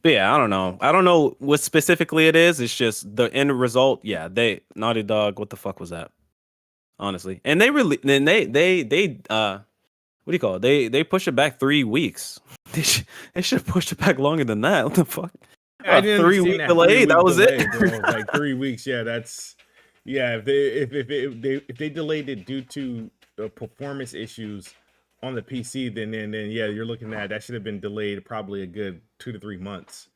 yeah, I don't know. I don't know what specifically it is. It's just the end result. Yeah, Naughty Dog. What the fuck was that? Honestly, and they what do you call it? They push it back 3 weeks. They should have pushed it back longer than that. What the fuck? I didn't 3-week delay. That was delay, it. Bro. Like 3 weeks. Yeah, that's if they delayed it due to performance issues on the PC, then yeah, you're looking at that should have been delayed probably a good 2 to 3 months.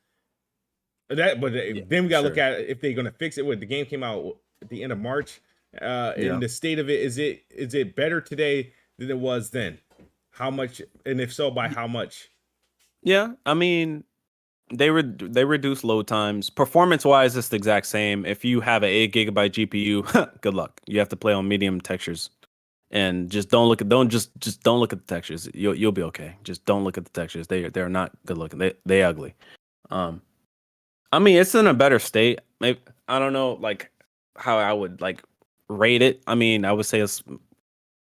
Then we gotta look at if they're gonna fix it. What the game came out at the end of March. In the state of it, is it better today than it was then? How much, and if so, by how much? Yeah, I mean, they reduce load times. Performance wise, it's the exact same. If you have an 8 GB GPU, good luck. You have to play on medium textures, and just don't look at the textures. You'll be okay. Just don't look at the textures. They're not good looking. They ugly. I mean, it's in a better state. Maybe I don't know like how I would like rate it. I mean, I would say it's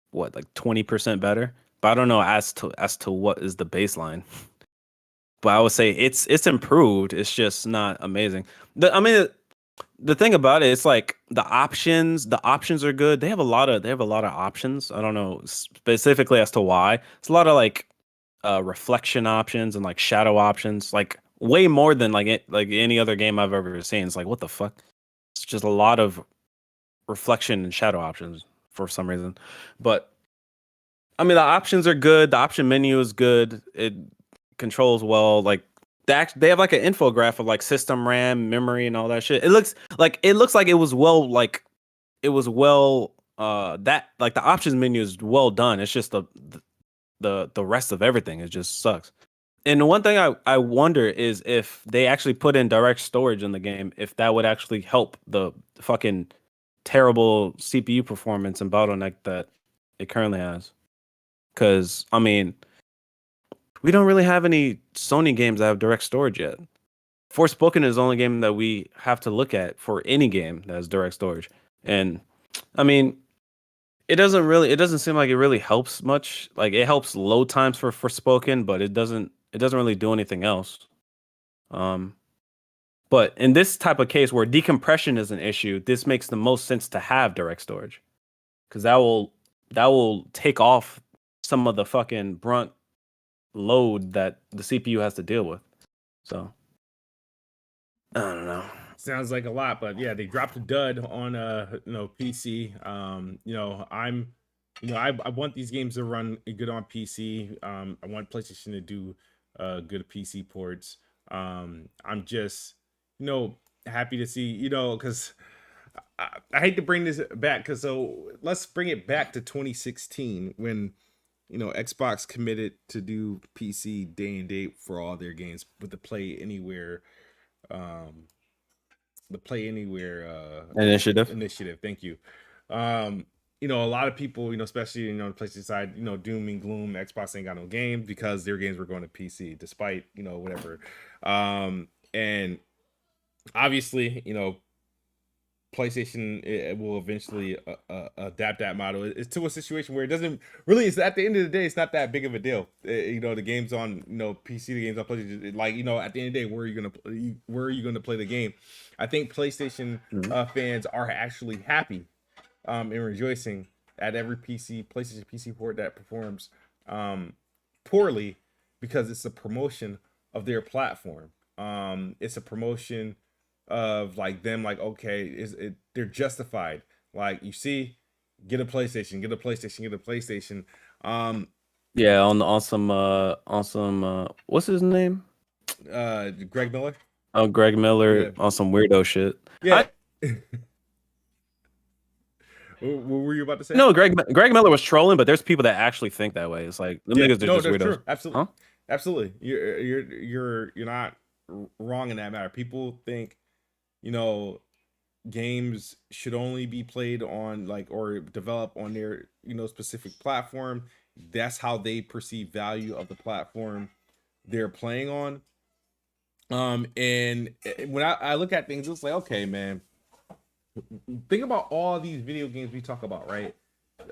what like 20% better. But I don't know as to what is the baseline. But I would say it's improved. It's just not amazing. The thing about it, it's like the options are good. They have a lot of options. I don't know specifically as to why. It's a lot of like reflection options and like shadow options, like way more than like any other game I've ever seen. It's like what the fuck? It's just a lot of reflection and shadow options for some reason. But I mean, the options are good. The option menu is good. It controls well. Like they have like an infographic of like system RAM, memory, and all that shit. It looks like it was well that like the options menu is well done. It's just the rest of everything. It just sucks. And the one thing I wonder is if they actually put in direct storage in the game, if that would actually help the fucking terrible CPU performance and bottleneck that it currently has. Because, I mean, we don't really have any Sony games that have direct storage yet. Forspoken is the only game that we have to look at for any game that has direct storage. And, I mean, it doesn't seem like it really helps much. Like, it helps load times for Forspoken, but it doesn't really do anything else. But in this type of case where decompression is an issue, this makes the most sense to have direct storage. Because that will take off some of the fucking brunt load that the CPU has to deal with. So I don't know. Sounds like a lot, but yeah, they dropped a dud on PC. I want these games to run good on PC. I want PlayStation to do good PC ports. I'm just happy to see because I hate to bring this back so let's bring it back to 2016 when Xbox committed to do PC day and date for all their games with the Play Anywhere initiative. Thank you. A lot of people, especially on the PlayStation side, doom and gloom. Xbox ain't got no games because their games were going to PC, despite whatever. And obviously, PlayStation will eventually adapt that model. It's to a situation where it doesn't really. It's at the end of the day, it's not that big of a deal. The games on PC, the games on PlayStation. Like at the end of the day, where are you gonna play the game? I think PlayStation fans are actually happy and rejoicing at every PlayStation PC port that performs poorly because it's a promotion of their platform. It's a promotion of like them, like they're justified. Like you see, get a PlayStation. Yeah, on some what's his name? Greg Miller. Oh, Greg Miller Yeah, on some weirdo shit. yeah. I What were you about to say? know Greg Miller was trolling, but there's people that actually think that way. It's like them Yeah, niggas are no, just that's weirdos. true. Absolutely, Huh? absolutely. You're not wrong in that matter. People think, you know, games should only be played on like or develop on their specific platform. That's how they perceive value of the platform they're playing on. And when I look at things, it's like, okay, man, think about all these video games we talk about, right?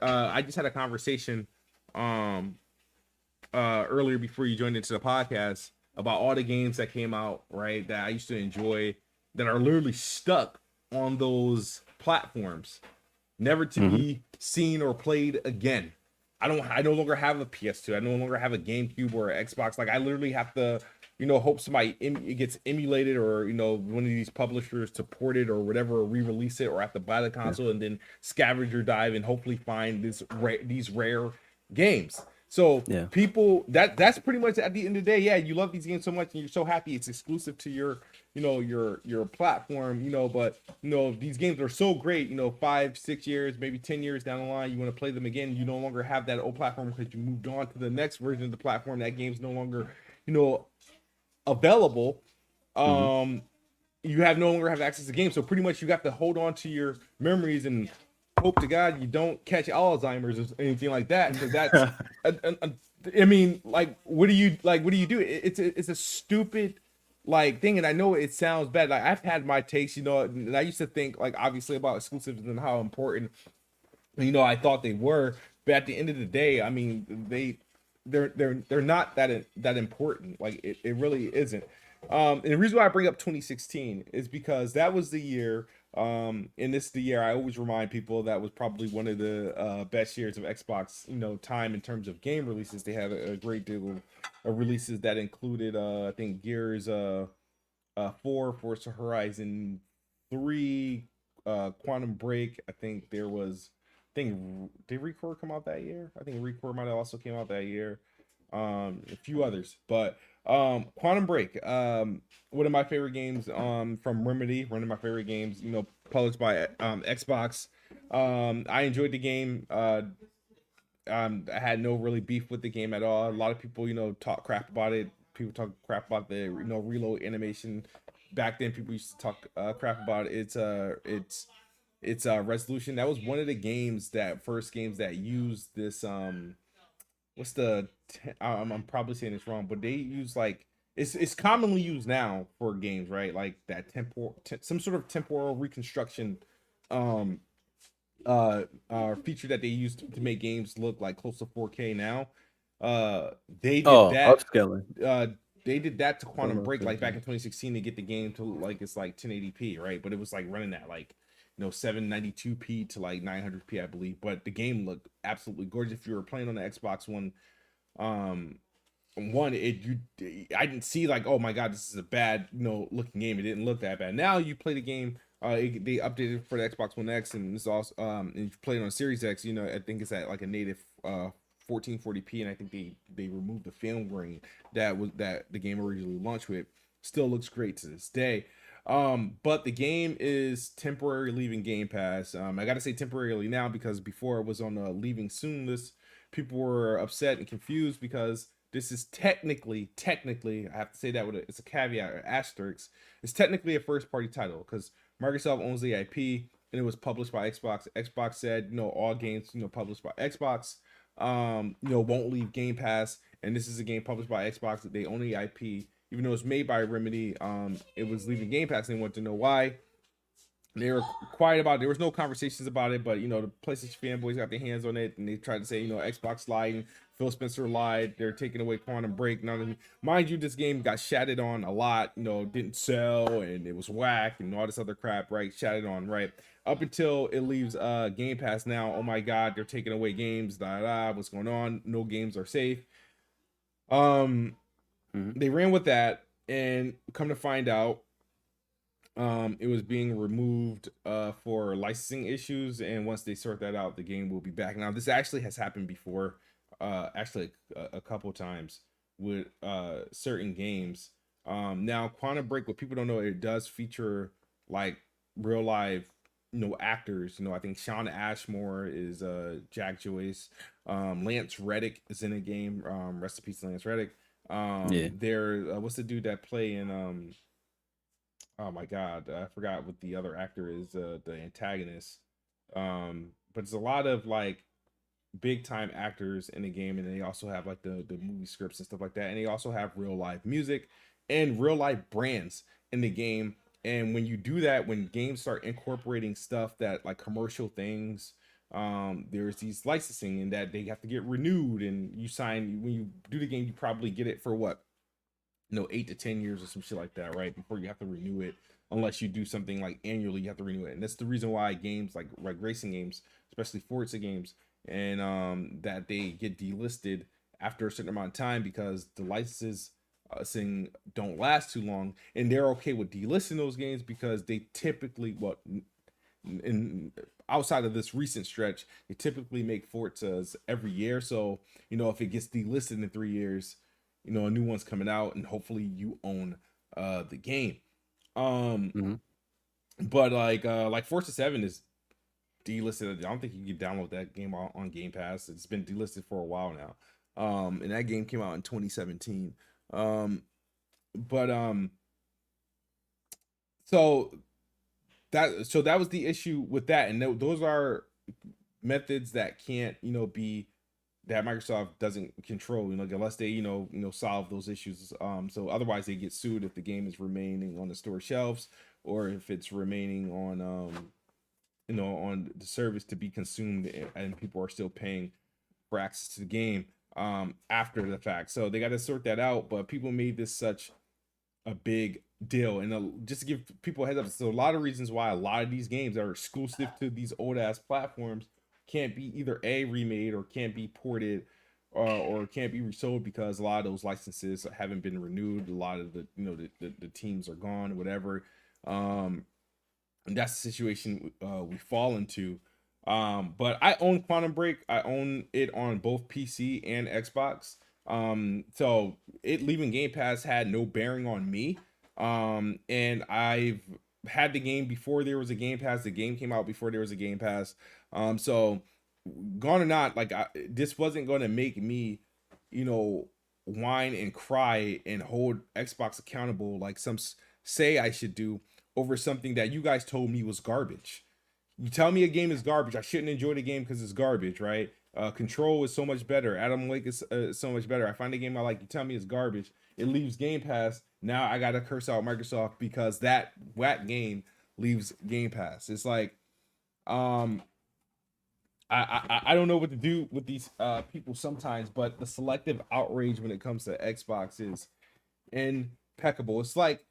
I just had a conversation um earlier before you joined into the podcast about all the games that came out, right? That I used to enjoy that are literally stuck on those platforms, never to Hmm. be seen or played again. I no longer have a PS2. I no longer have a GameCube or an Xbox. Like I literally have to, hope somebody it gets emulated or one of these publishers to port it or whatever, or re-release it, or have to buy the Yeah. console and then scavenger dive and hopefully find these rare games. So Yeah. people that's pretty much at the end of the day, yeah, you love these games so much and you're so happy it's exclusive to your your platform, but these games are so great, 5 6 years, maybe 10 years down the line, you want to play them again, you no longer have that old platform because you moved on to the next version of the platform, that game's no longer available. Hmm. um you have no longer have access to games, so pretty much you got to hold on to your memories and hope to God you don't catch Alzheimer's or anything like that, because that's I mean, like, what do you do? It's a stupid like thing, and I know it sounds bad. Like I've had my takes, and I used to think like obviously about exclusives and how important I thought they were, but at the end of the day, I mean, they're not that important. Like it really isn't. And the reason why I bring up 2016 is because that was the year. And this is the year I always remind people that was probably one of the best years of Xbox, time in terms of game releases. They had a great deal of releases that included, I think, Gears 4, Forza Horizon 3, Quantum Break. I think there was, did Record come out that year? I think Record might have also came out that year. A few others, but Quantum Break, one of my favorite games from Remedy, one of my favorite games, published by Xbox. I enjoyed the game. I had no really beef with the game at all. A lot of people, talk crap about it. People talk crap about the, reload animation. Back then, people used to talk crap about it. It's resolution. That was one of the first games that used this. What's the? I'm probably saying this wrong, but they use like it's commonly used now for games, right? Like that some sort of temporal reconstruction um feature that they use to make games look like close to 4K now. Uh they did Oh, that upscaling. uh they did that to Talking Quantum about Break like back 50. in 2016 to get the game to like it's like 1080p, right? But it was like running at like 792p to like 900p, I believe. But the game looked absolutely gorgeous. If you were playing on the Xbox One, um I didn't see like, oh my god, this is a bad looking game. It didn't look that bad. Now you play the game, they updated for the Xbox One X, and it's also and you play it on Series X, I think it's at like a native 1440p, and I think they removed the film grain that the game originally launched with. Still looks great to this day. But the game is temporarily leaving Game Pass. I gotta say temporarily now, because before it was on the leaving soon list, people were upset and confused because this is technically, I have to say that with it's a caveat or asterisk. It's technically a first party title because Microsoft owns the IP and it was published by Xbox. Xbox said, all games, published by Xbox, won't leave Game Pass. And this is a game published by Xbox that they own the IP, even though it's made by Remedy. It was leaving Game Pass. They wanted to know why. They were quiet about it. There was no conversations about it, but the PlayStation fanboys got their hands on it and they tried to say, Xbox lied and Phil Spencer lied. They're taking away Quantum Break. Now, mind you, this game got shattered on a lot. Didn't sell and it was whack and all this other crap, right? Shattered on, right? Up until it leaves Game Pass now. Oh my God, they're taking away games. What's going on? No games are safe. Um, Mhm. they ran with that, and come to find out, it was being removed for licensing issues, and once they sort that out, the game will be back. Now, this actually has happened before. actually a couple times with certain games. Now Quantum Break, what people don't know, it does feature like real live, actors. I think Sean Ashmore is Jack Joyce. Lance Reddick is in a game. Rest in peace, Lance Reddick. Yeah. There, what's the dude that play in oh my god, I forgot what the other actor is, the antagonist. But it's a lot of like big time actors in the game, and they also have like the movie scripts and stuff like that, and they also have real life music and real life brands in the game. And when you do that, when games start incorporating stuff that like commercial things, there's these licensing and that they have to get renewed, and you sign when you do the game, you probably get it for what, 8 to 10 years or some shit like that, right? Before you have to renew it, unless you do something like annually, you have to renew it. And that's the reason why games like racing games, especially Forza games, and that they get delisted after a certain amount of time, because the licenses don't last too long, and they're okay with delisting those games because they typically, in outside of this recent stretch, they typically make Forzas every year. So if it gets delisted in 3 years, a new one's coming out, and hopefully you own the game. Mhm. But like Forza 7 is delisted. I don't think you can download that game on Game Pass. It's been delisted for a while now. And that game came out in 2017. But so that was the issue with that, and those are methods that can't be, that Microsoft doesn't control, unless they solve those issues. So otherwise they get sued if the game is remaining on the store shelves, or if it's remaining on on the service to be consumed, and people are still paying for access to the game after the fact. So they got to sort that out. But people made this such a big deal, and just to give people a heads up, so a lot of reasons why a lot of these games that are exclusive to these old ass platforms can't be either remade or can't be ported, or can't be resold, because a lot of those licenses haven't been renewed. A lot of the teams are gone or whatever. And that's the situation we fall into. But I own Quantum Break. I own it on both PC and Xbox. So it leaving Game Pass had no bearing on me. And I've had the game before there was a Game Pass. The game came out before there was a Game Pass. So gone or not, like this wasn't going to make me, whine and cry and hold Xbox accountable like some say I should do over something that you guys told me was garbage. You tell me a game is garbage, I shouldn't enjoy the game because it's garbage, right? Control is so much better. Adam Wake is so much better. I find a game I like. You tell me it's garbage. It leaves Game Pass. Now I gotta curse out Microsoft because that whack game leaves Game Pass. It's like, I don't know what to do with these people sometimes, but the selective outrage when it comes to Xbox is impeccable. It's like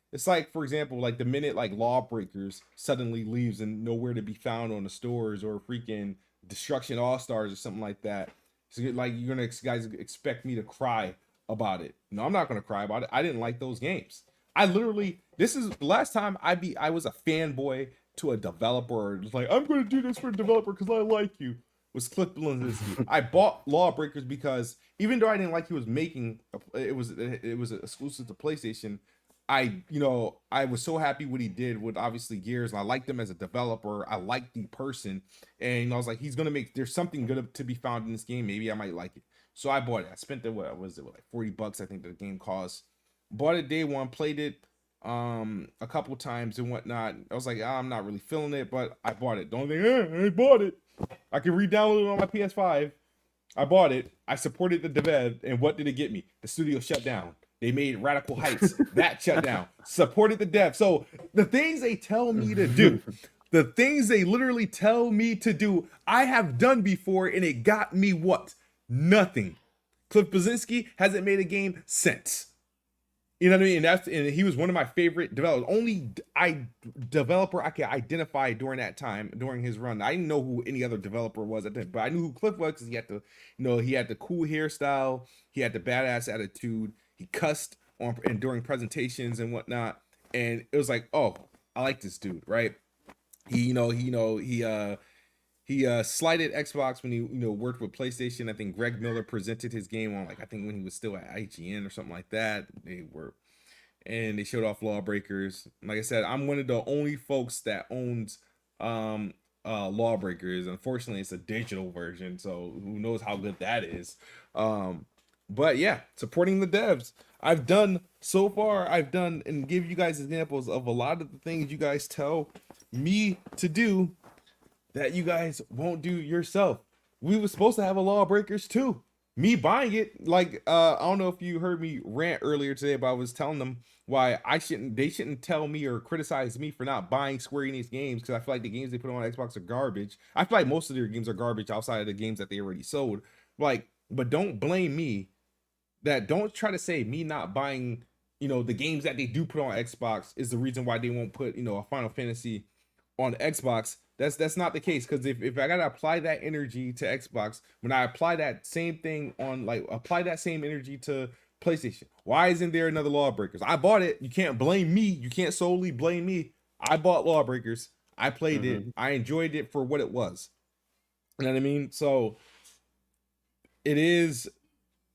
for example, like the minute like Lawbreakers suddenly leaves and nowhere to be found on the stores, or freaking Destruction All Stars or something like that. So like you're gonna guys expect me to cry about it? No, I'm not gonna cry about it. I didn't like those games. I literally, this is the last time I was a fanboy to a developer. It's like, I'm gonna do this for a developer because I like you. Was Cliff Bleszinski. I bought Lawbreakers because even though I didn't like he was making, it was exclusive to PlayStation. I was so happy what he did with obviously Gears, and I liked him as a developer. I liked the person, and I was like, he's gonna make, there's something good to be found in this game. Maybe I might like it. So I bought it. I spent what was it, like $40? I think the game cost. Bought it day one, played it a couple times and whatnot. I was like, I'm not really feeling it, but I bought it. Don't think, I bought it. I can re-download it on my PS5. I bought it. I supported the dev, and what did it get me? The studio shut down. They made Radical Heights. That shut down. Supported the dev. So the things they tell me to do, the things they literally tell me to do, I have done before, and it got me what? Nothing. Cliff Bleszinski hasn't made a game since. You know what I mean? And he was one of my favorite developers. Only developer I could identify during that time, during his run. I didn't know who any other developer was at that, but I knew who Cliff was because he had he had the cool hairstyle, he had the badass attitude, he cussed on and during presentations and whatnot, and it was like, oh, I like this dude, right? He he slighted Xbox when he worked with PlayStation. I think Greg Miller presented his game on, like, I think when he was still at IGN or something like that. And they showed off Lawbreakers. Like I said, I'm one of the only folks that owns Lawbreakers. Unfortunately, it's a digital version, so who knows how good that is. But yeah, supporting the devs. I've done and give you guys examples of a lot of the things you guys tell me to do that you guys won't do yourself. We were supposed to have a Lawbreakers too. Me buying it, like, I don't know if you heard me rant earlier today, but I was telling them why they shouldn't tell me or criticize me for not buying Square Enix games, because I feel like the games they put on Xbox are garbage. I feel like most of their games are garbage outside of the games that they already sold. Like, but don't blame me. Don't try to say me not buying, the games that they do put on Xbox is the reason why they won't put, a Final Fantasy on Xbox. That's not the case, because if I gotta apply that energy to Xbox, when I apply that same thing on, like, apply that same energy to PlayStation, why isn't there another Lawbreakers? I bought it. You can't blame me. You can't solely blame me. I bought Lawbreakers. I played it. I enjoyed it for what it was. You know what I mean? So it is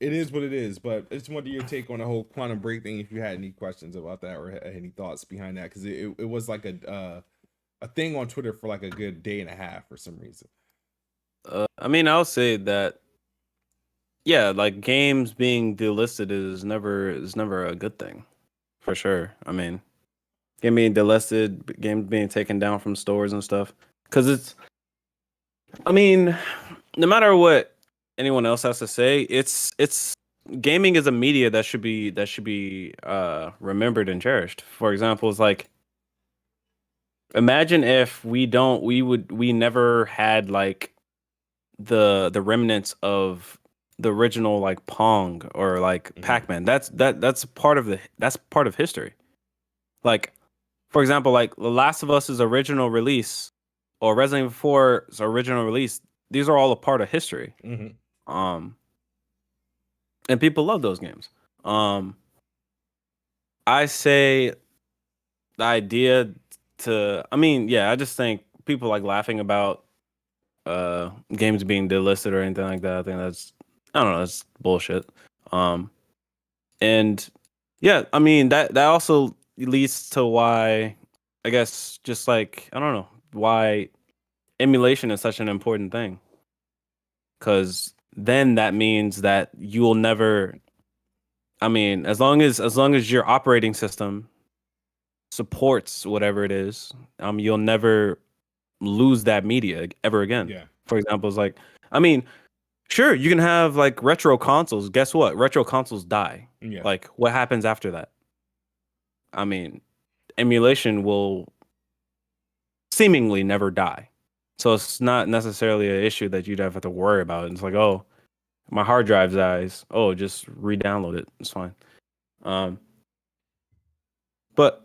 what it is. But I just wanted your take on the whole Quantum Break thing, if you had any questions about that or any thoughts behind that, because it was like a thing on Twitter for like a good day and a half for some reason. I mean, I'll say that, yeah, like games being delisted is never a good thing, for sure. I mean, game being delisted, games being taken down from stores and stuff, because I mean, no matter what anyone else has to say, it's gaming is a media that should be remembered and cherished. For example, it's like, imagine if we never had like the remnants of the original, like Pong or like Pac-Man. That's part of history. Like, for example, like The Last of Us's original release or Resident Evil 4's original release, these are all a part of history. And people love those games. I say the idea I just think people like laughing about games being delisted or anything like that. I think that's bullshit. And yeah, I mean that also leads to why, I guess, just like, I don't know, why emulation is such an important thing. Cause then that means that you will never, I mean, as long as your operating system supports whatever it is, you'll never lose that media ever again. Yeah. For example, it's like, I mean, sure, you can have like retro consoles. Guess what? Retro consoles die. Yeah. Like, what happens after that? I mean, emulation will seemingly never die. So it's not necessarily an issue that you'd have to worry about. It's like, oh, my hard drive dies. Oh, just re-download it. It's fine. But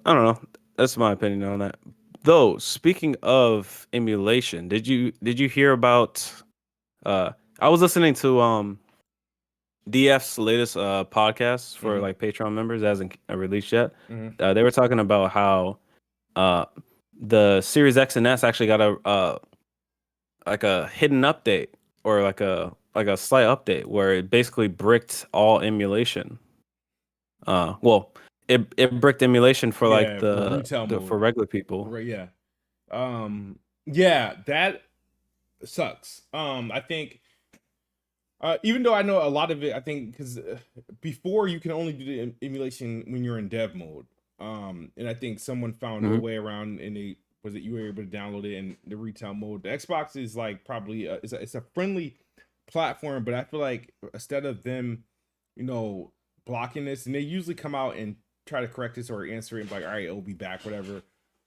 I don't know. That's my opinion on that. Though, speaking of emulation, did you hear about I was listening to DF's latest podcast for like Patreon members. It hasn't released yet. They were talking about how the Series X and S actually got a like a hidden update, or like a slight update where it basically bricked all emulation. Well, it bricked emulation for like for regular people. Right, yeah. Yeah, that sucks. I think even though I know a lot of it, I think because before you can only do the emulation when you're in dev mode. And I think someone found a way around, and you were able to download it in the retail mode. The Xbox is like probably it's a friendly platform, but I feel like instead of them, blocking this, and they usually come out and try to correct this or answer it, like, all right, it'll be back, whatever.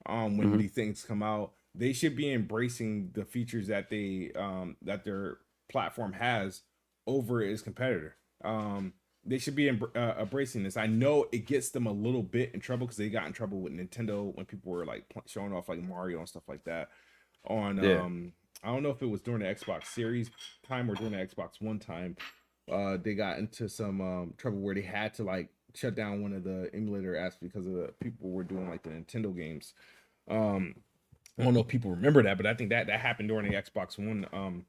When these things come out, they should be embracing the features that that their platform has over its competitor. They should be embracing this. I know it gets them a little bit in trouble, because they got in trouble with Nintendo when people were like showing off like Mario and stuff like that on I don't know if it was during the Xbox Series time or during the Xbox One time. They got into some trouble where they had to like shut down one of the emulator apps because of the people were doing like the Nintendo games. I don't know if people remember that, but I think that happened during the Xbox One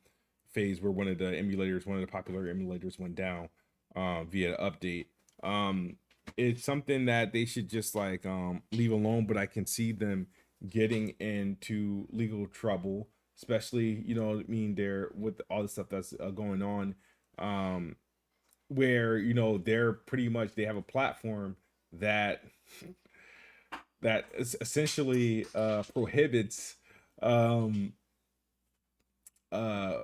phase where one of the popular emulators went down via the update. Um, it's something that they should just like leave alone, but I can see them getting into legal trouble, especially I mean they're with all the stuff that's going on, where they're pretty much they have a platform that essentially prohibits um uh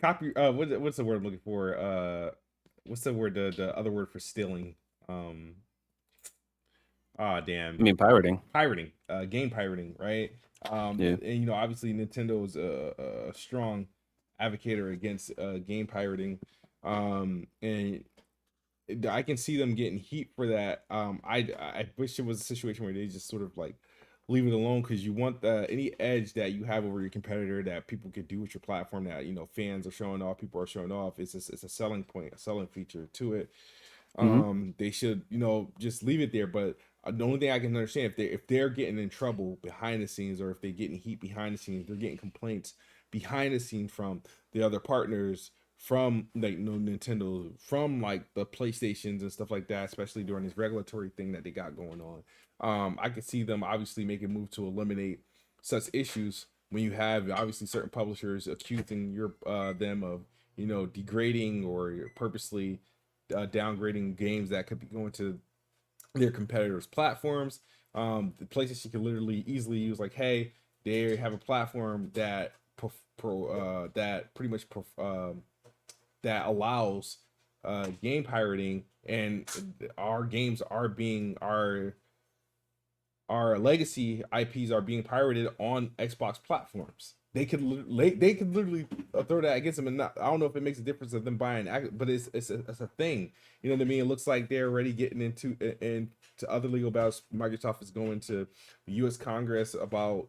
copy what's the word I'm looking for, what's the word, the other word for stealing, um ah I damn, mean, pirating. pirating, game pirating, right? Yeah. And obviously Nintendo is a strong advocator against game pirating, and I can see them getting heat for that. I wish it was a situation where they just sort of like leave it alone, because you want any edge that you have over your competitor that people could do with your platform, that fans are showing off, people are showing off. It's a selling point, a selling feature to it. Hmm. They should just leave it there. But the only thing I can understand, if they're getting in trouble behind the scenes, or if they're getting heat behind the scenes, they're getting complaints behind the scene from the other partners, from like Nintendo, from like the PlayStations and stuff like that, especially during this regulatory thing that they got going on. I could see them obviously making a move to eliminate such issues when you have obviously certain publishers accusing them of degrading or purposely downgrading games that could be going to their competitors' platforms. The PlayStation can literally easily use like, hey, they have a platform that that pretty much that allows game pirating, and our games are being our legacy IPs are being pirated on Xbox platforms. They could literally throw that against them, and I don't know if it makes a difference of them buying, but it's a thing. You know what I mean? It looks like they're already getting into other legal battles. Microsoft is going to the U.S. Congress about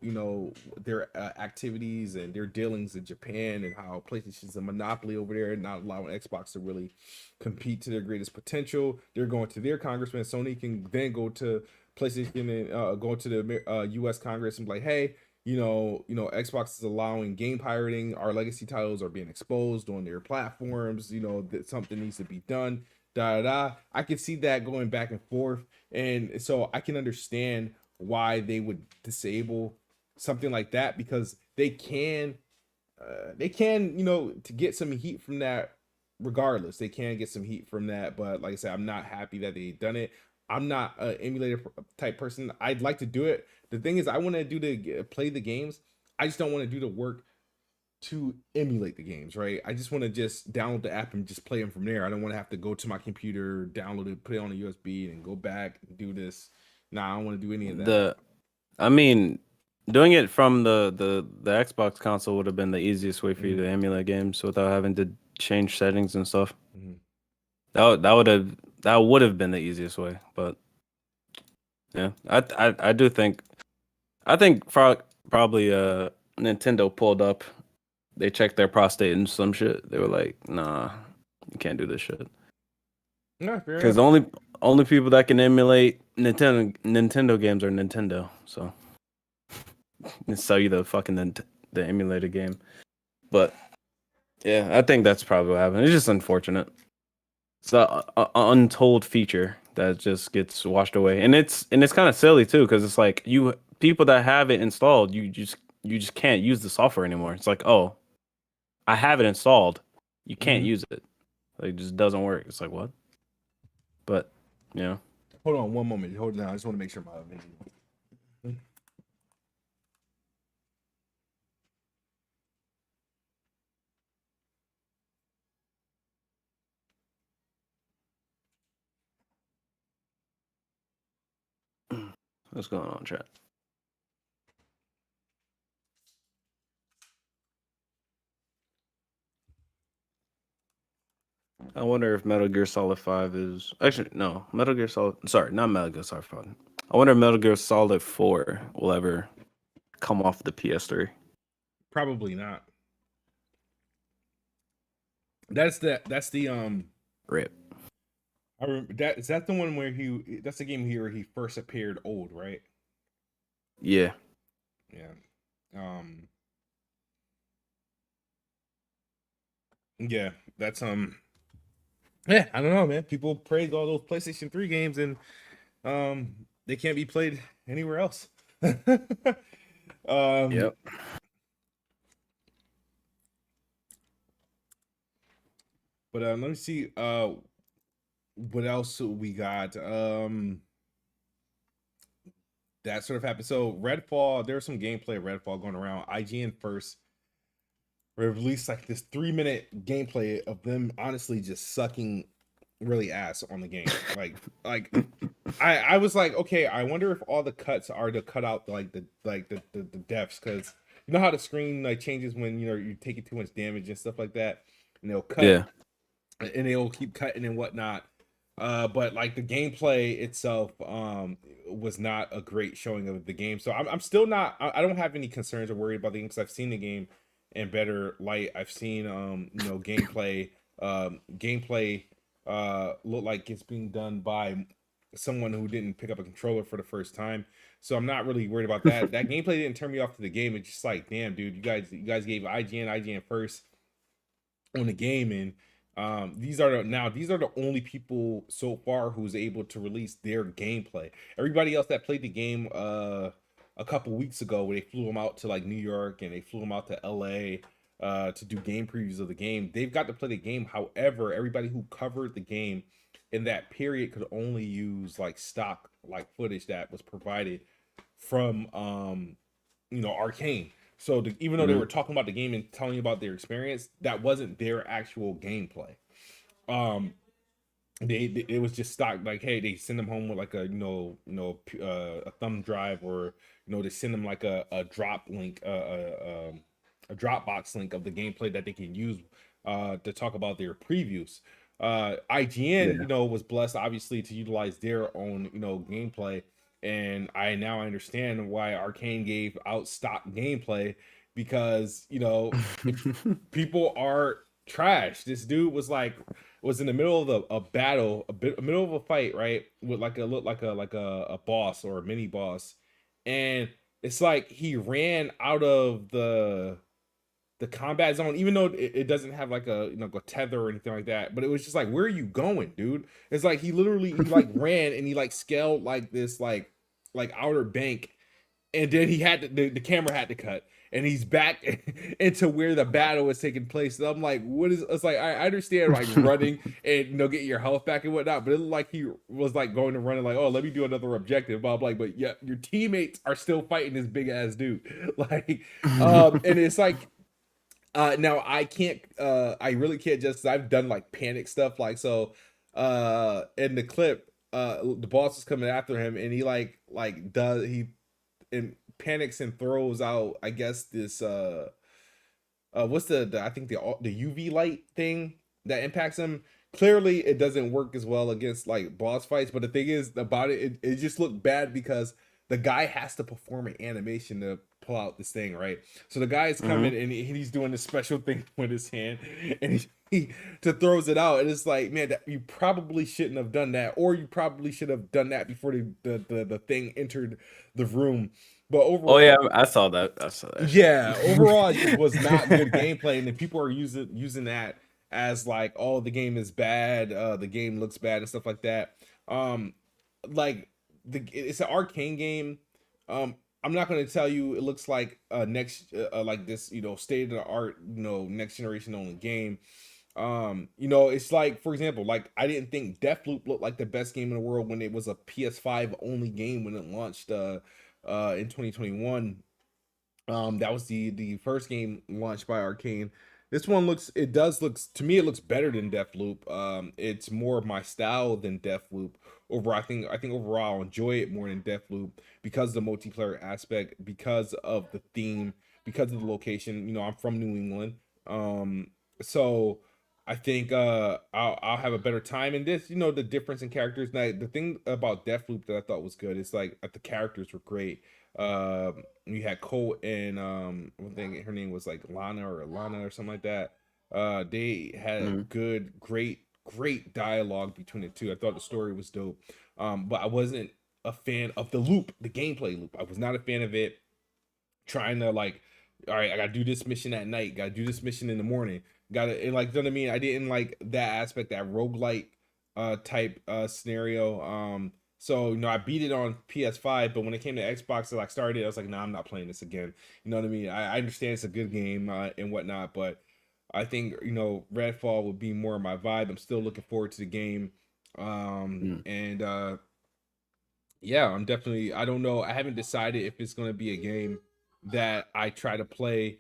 their activities and their dealings in Japan, and how PlayStation's a monopoly over there, and not allowing Xbox to really compete to their greatest potential. They're going to their congressman. Sony can then go to PlayStation and go to the U.S. Congress and be like, hey, Xbox is allowing game pirating. Our legacy titles are being exposed on their platforms. That something needs to be done. Da da da. I can see that going back and forth, and so I can understand why they would disable something like that, because they can to get some heat from that. Regardless, they can get some heat from that, but like I said, I'm not happy that they done it. I'm not an emulator type person. I'd like to do it. The thing is, I want to play the games. I just don't want to do the work to emulate the games, right? I just want to just download the app and just play them from there. I don't want to have to go to my computer, download it, put it on a USB, and go back and do this. Nah, I don't want to do any of that. I mean, doing it from the Xbox console would have been the easiest way for you to emulate games without having to change settings and stuff. Mm-hmm. That would have been the easiest way. But yeah, I do think probably Nintendo pulled up. They checked their prostate and some shit. They were like, nah, you can't do this shit. Yeah, fair Because enough. the only people that can emulate Nintendo games are Nintendo. So and sell you the fucking the emulated game. But yeah, I think that's probably what happened. It's just unfortunate. It's a untold feature that just gets washed away, and it's kind of silly too, because it's like people that have it installed, you just can't use the software anymore. It's like, oh, I have it installed, you can't use it. Like, it just doesn't work. It's like, what? But Hold on one moment. Hold on. I just want to make sure my what's going on, chat? I wonder if Metal Gear Solid 5 is actually no Metal Gear Solid. Sorry, not Metal Gear Solid 5. I wonder if Metal Gear Solid 4 will ever come off the PS3. probably not. That's the Rip. I remember that. Is that the one where that's the game here where he first appeared old, right? Yeah. Yeah. Um, yeah, that's yeah, I don't know, man. People praise all those PlayStation 3 games and they can't be played anywhere else. Yep. But let me see what else we got. That sort of happened. So Redfall, there's some gameplay of Redfall going around. IGN first released like this 3-minute gameplay of them honestly just sucking really ass on the game. Like I was like, okay, I wonder if all the cuts are to cut out like the deaths, because you know how the screen like changes when you're taking too much damage and stuff like that, and they'll cut Yeah. and they'll keep cutting and whatnot. But like the gameplay itself was not a great showing of the game. So I'm still not, I don't have any concerns or worried about the game, because I've seen the game in better light. I've seen gameplay look like it's being done by someone who didn't pick up a controller for the first time. So I'm not really worried about that. That gameplay didn't turn me off to the game. It's just like, damn, dude, you guys gave IGN first on the game, and these are the only people so far who's able to release their gameplay. Everybody else that played the game a couple weeks ago, where they flew them out to like New York and they flew them out to LA to do game previews of the game, they've got to play the game. However, everybody who covered the game in that period could only use like stock like footage that was provided from Arcane. So even though they were talking about the game and telling you about their experience, that wasn't their actual gameplay. Um, they it was just stock. Like, hey, they send them home with like a a thumb drive, or they send them like a drop link, a Dropbox link of the gameplay that they can use to talk about their previews. IGN, Yeah. was blessed obviously to utilize their own gameplay, and I now understand why Arcane gave out stock gameplay, because people are trash. This dude was in the middle of a battle, middle of a fight, right? With like a look like a boss or a mini boss, and it's like he ran out of the combat zone, even though it doesn't have like a tether or anything like that. But it was just like, where are you going, dude? It's like he like ran and he like scaled like this like outer bank, and then he had to, the camera had to cut, and he's back into where the battle is taking place. And I'm like, what is? It's like, I understand like running and get your health back and whatnot, but it looked like he was like going to run and like, oh, let me do another objective. But I'm like, but yeah, your teammates are still fighting this big ass dude. Like, and it's like, now I can't, I really can't, just 'cause I've done like panic stuff, like, so in the clip, the boss is coming after him, and he like does he and panics and throws out, I guess, this what's the I think the UV light thing that impacts him. Clearly it doesn't work as well against like boss fights, but the thing is about it just looked bad, because the guy has to perform an animation to pull out this thing, right? So the guy is coming and he's doing this special thing with his hand, and he to throws it out, and it's like, man, that you probably shouldn't have done that, or you probably should have done that before the thing entered the room. But Oh yeah, overall, I saw that. I saw that shit. yeah, overall it just was not good gameplay, and then people are using that as like, oh, the game is bad, the game looks bad and stuff like that. Like it's an Arcane game. I'm not going to tell you it looks like next like this state of the art next generation only game. It's like, for example, like, I didn't think Deathloop looked like the best game in the world when it was a PS5 only game when it launched in 2021. That was the first game launched by Arcane. This one looks to me, it looks better than Deathloop. It's more of my style than Deathloop. I think overall I'll enjoy it more than Deathloop, because of the multiplayer aspect, because of the theme, because of the location. I'm from New England. So I think I'll have a better time in this. The difference in characters. Now, the thing about Deathloop that I thought was good is like the characters were great. You had Colt and I think her name was like Lana or something like that. They had great dialogue between the two. I thought the story was dope. But I wasn't a fan of the gameplay loop. I was not a fan of it. trying to like, all right, I gotta do this mission at night, gotta do this mission in the morning, gotta, and like, you know what I mean? I didn't like that aspect, that roguelike type scenario. So I beat it on PS5, but when it came to Xbox, I like started it, I was like, nah, I'm not playing this again. You know what I mean? I understand it's a good game and whatnot, but I think Redfall would be more my vibe. I'm still looking forward to the game. And yeah, I'm definitely, I don't know, I haven't decided if it's going to be a game that I try to play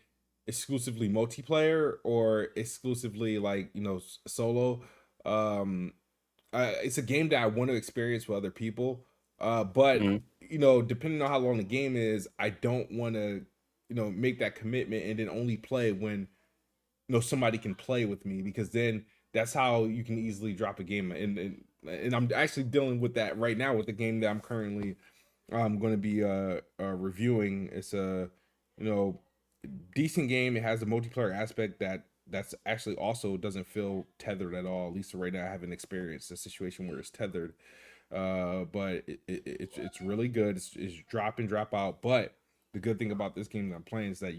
exclusively multiplayer or exclusively like solo. um it's a game that I want to experience with other people, but Mm. depending on how long the game is, I don't want to make that commitment and then only play when somebody can play with me, because then that's how you can easily drop a game. And I'm actually dealing with that right now with the game that I'm currently going to be reviewing. It's a decent game. It has a multiplayer aspect that's actually also doesn't feel tethered at all. At least right now, I haven't experienced a situation where it's tethered. But it's really good. It's drop in, drop out. But the good thing about this game that I'm playing is that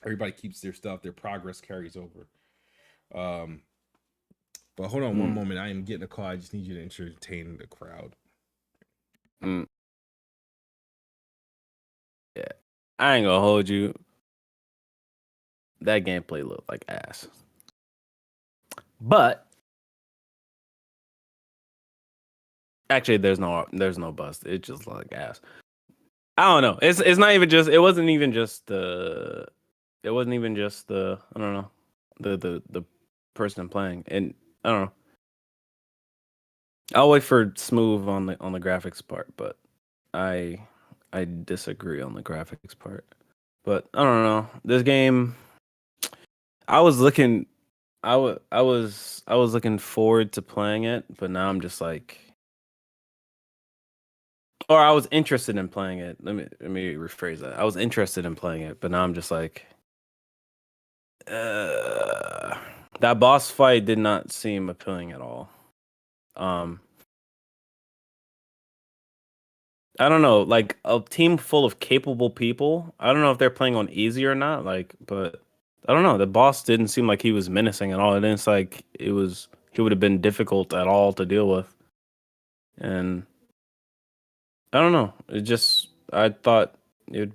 everybody keeps their stuff. Their progress carries over. But hold on one Mm. moment. I am getting a call. I just need you to entertain the crowd. Mm. Yeah, I ain't gonna hold you. That gameplay looked like ass. But actually, there's no bust. It just looked like ass. I don't know. It's not even just. It wasn't even just the. It wasn't even just the. I don't know. The person playing, and I don't know. I'll wait for smooth on the graphics part, but I disagree on the graphics part. But I don't know. This game, I was looking, I was looking forward to playing it, but now I'm just like, or I was interested in playing it. Let me rephrase that. I was interested in playing it, but now I'm just like, that boss fight did not seem appealing at all. I don't know, like a team full of capable people. I don't know if they're playing on easy or not, like, but I don't know. The boss didn't seem like he was menacing at all. It didn't seem like he would have been difficult at all to deal with. And I don't know. It just I thought it would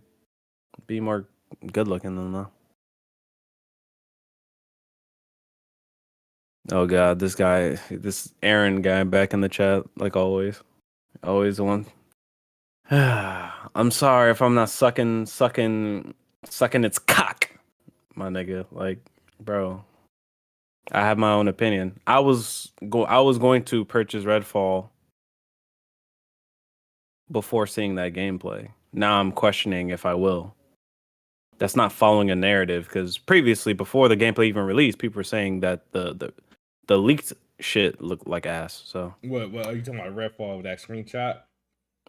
be more good looking than that. Oh god, this Aaron guy back in the chat, like always. Always the one. I'm sorry if I'm not sucking its cock, my nigga. Like, bro, I have my own opinion. I was going to purchase Redfall before seeing that gameplay. Now I'm questioning if I will. That's not following a narrative, because previously, before the gameplay even released, people were saying that the leaked shit looked like ass. So What are you talking about? Redfall with that screenshot?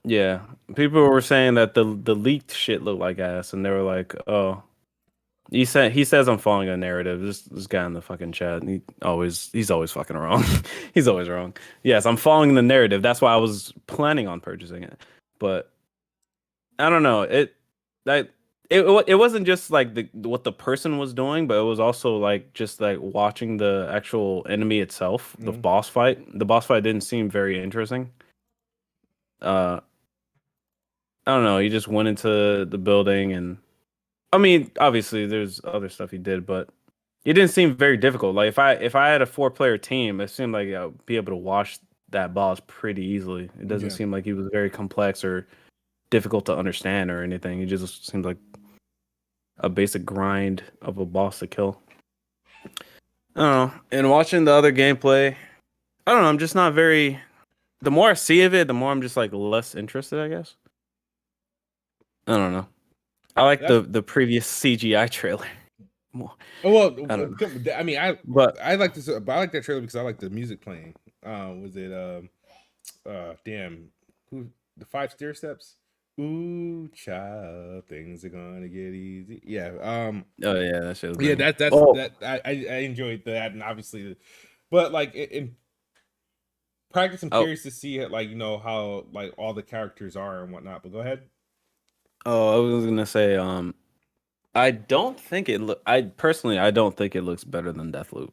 yeah, people were saying that the leaked shit looked like ass, and they were like, "Oh, he says I'm following a narrative." This guy in the fucking chat, he's always fucking wrong. He's always wrong. Yes, I'm following the narrative. That's why I was planning on purchasing it, but I don't know. It wasn't just like what the person was doing, but it was also like just like watching the actual enemy itself, the Mhm. boss fight. The boss fight didn't seem very interesting. Uh, I don't know. He just went into the building, and I mean, obviously, there's other stuff he did, but it didn't seem very difficult. Like if I had a 4-player team, it seemed like I'd be able to watch that boss pretty easily. It doesn't Yeah. seem like he was very complex or difficult to understand or anything. He just seems like a basic grind of a boss to kill. I don't know. And watching the other gameplay, I don't know. I'm just not very. The more I see of it, the more I'm just like less interested, I guess. I don't know. I like That's the previous CGI trailer more. I don't know. I mean, But I like this, but I like that trailer because I like the music playing. Was it damn, who, the 5 stair steps? Ooh, child, things are gonna get easy. Yeah. oh yeah, that shit was Yeah. banging. That's Oh, that. I enjoyed that, and obviously, but like in practice, I'm oh, curious to see like how like all the characters are and whatnot. But go ahead. Oh, I was gonna say, I don't think it look. I personally, I don't think it looks better than Deathloop.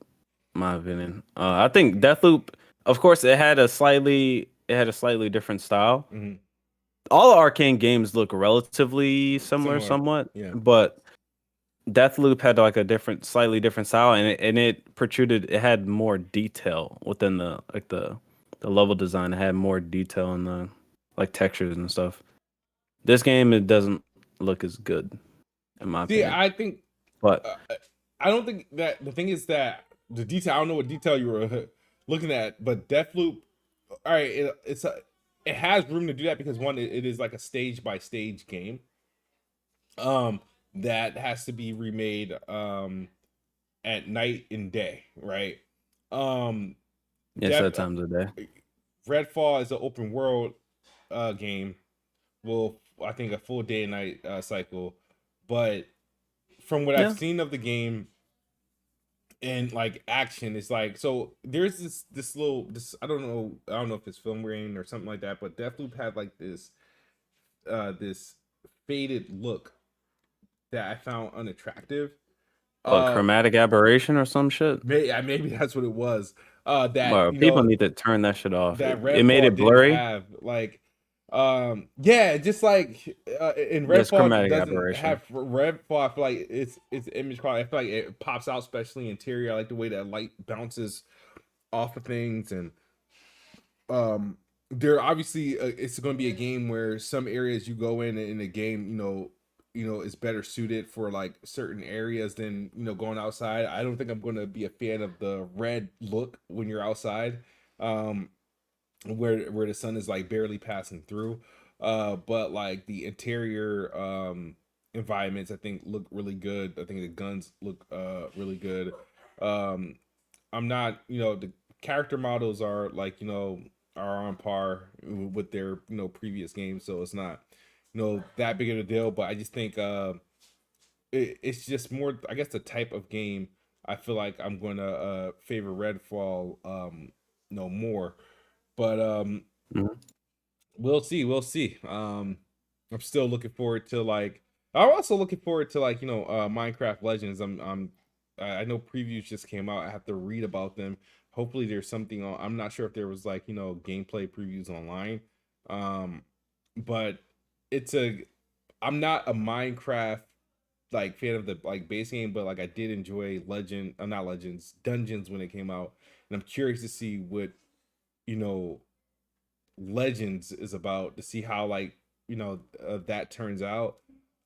My opinion. I think Deathloop, of course, it had a slightly different style. Mhm. All Arcane games look relatively similar, Similar. somewhat, Yeah. but Deathloop had like a different, slightly different style, and it protruded. It had more detail within the level design. It had more detail in the like textures and stuff. This game, it doesn't look as good, in my See, opinion. I think But I don't think that the thing is that the detail. I don't know what detail you were looking at, but Deathloop. All right, it has room to do that because one, it is like a stage by stage game. Um, that has to be remade at night and day, right? Um, yes, Def at times of day. Redfall is an open world game. Well, I think a full day and night cycle, but from what I've Yeah. seen of the game and like action, it's like so there's this I don't know if it's film grain or something like that, but Deathloop had like this faded look that I found unattractive. What, Uh, chromatic aberration or some shit? maybe that's what it was. That Bro, people need to turn that shit off. that It made Redfall it didn't blurry. have like yeah, just like in Yes, Redfall chromatic doesn't aberration. have Redfall. I feel like it's image quality. I feel like it pops out, especially interior. I like the way that light bounces off of things, and um there obviously it's going to be a game where some areas you go in a game, is better suited for like certain areas than going outside. I don't think I'm going to be a fan of the red look when you're outside, um where the sun is like barely passing through, but like the interior environments I think look really good. I think the guns look really good. um I'm not, the character models are like, are on par with their, previous games, so it's not, that big of a deal. But I just think it's just more, I guess, the type of game I feel like I'm gonna favor Redfall more. But Mhm. we'll see. I'm still looking forward to like, I'm also looking forward to like, Minecraft Legends. I know previews just came out. I have to read about them. Hopefully there's something on. I'm not sure if there was like, gameplay previews online. Um but it's a I'm not a Minecraft like fan of the like base game, but like I did enjoy not Legends, Dungeons when it came out. And I'm curious to see what, you know, Legends is about, to see how like, that turns out.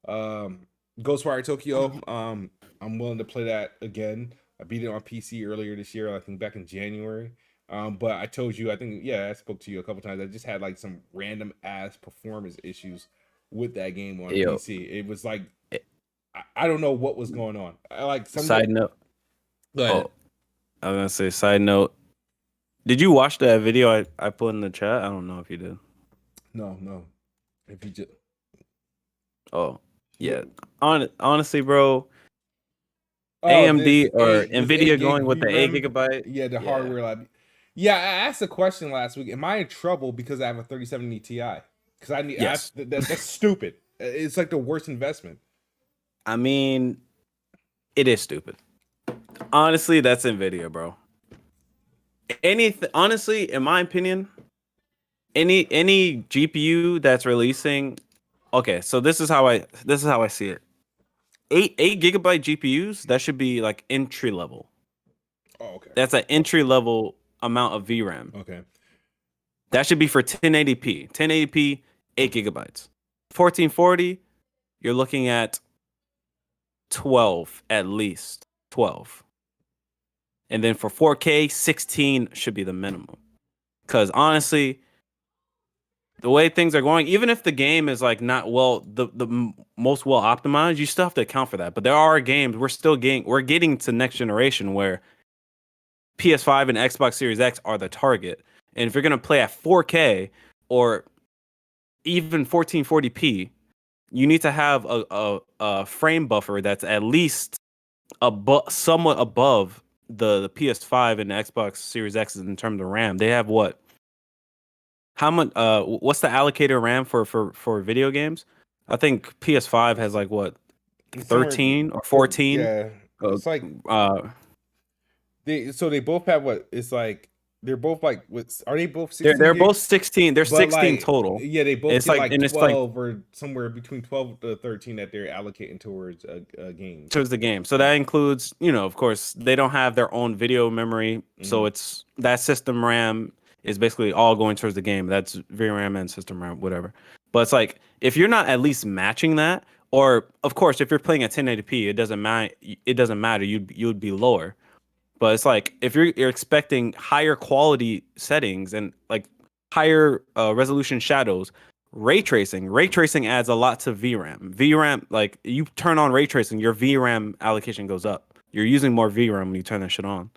um Ghostwire Tokyo, I'm willing to play that again. I beat it on PC earlier this year, I think back in January. But I told you, I think, yeah, I spoke to you a couple times, I just had like some random ass performance issues with that game on Yo, PC. It was like, eh, I don't know what was going on. I like some side note. Go ahead. Oh, I was gonna say side note. Did you watch that video I put in the chat? I don't know if you did. No, if you just Oh, yeah. yeah. Honestly, bro, Oh, AMD or this eight Nvidia gig going with the eight VRAM. gigabyte. Yeah, the Yeah. hardware lab. Yeah, I asked a question last week. Am I in trouble because I have a 3070 Ti? Because Yes. that's stupid. It's like the worst investment. I mean, it is stupid. Honestly, that's Nvidia, bro. Honestly, in my opinion, any GPU that's releasing. Okay, so this is how I see it. Eight gigabyte GPUs, that should be like entry level. Oh, okay. That's an entry level amount of VRAM. Okay. That should be for 1080p. 1080p, 8 gigabytes. 1440, you're looking at 12 at least. 12. And then for 4K, 16 should be the minimum. Because honestly, the way things are going, even if the game is like not the most well optimized, you still have to account for that. But there are games we're getting to next generation where PS5 and Xbox Series X are the target. And if you're gonna play at 4K or even 1440p, you need to have a frame buffer that's at least somewhat above the PS5 and the Xbox Series X in terms of RAM. They have what? How much? What's the allocated RAM for video games? I think PS5 has like what It's somewhere, 13 or 14. yeah. It's like Uh, they both have what it's like. They're both like are they both they're 16 they're both gigs? 16. They're But 16 like, total. yeah, they both It's get like like and it's like 12 or somewhere between 12 to 13 that they're allocating towards a game. towards the game. So that includes, of course, they don't have their own video memory. So it's that system RAM is basically all going towards the game. That's VRAM and system RAM, whatever. But it's like if you're not at least matching that, or of course, if you're playing at 1080p, it doesn't matter. It doesn't matter. You'd be lower. But it's like if you're expecting higher quality settings and like higher resolution shadows, ray tracing adds a lot to VRAM. VRAM, like you turn on ray tracing, your VRAM allocation goes up. You're using more VRAM when you turn that shit on.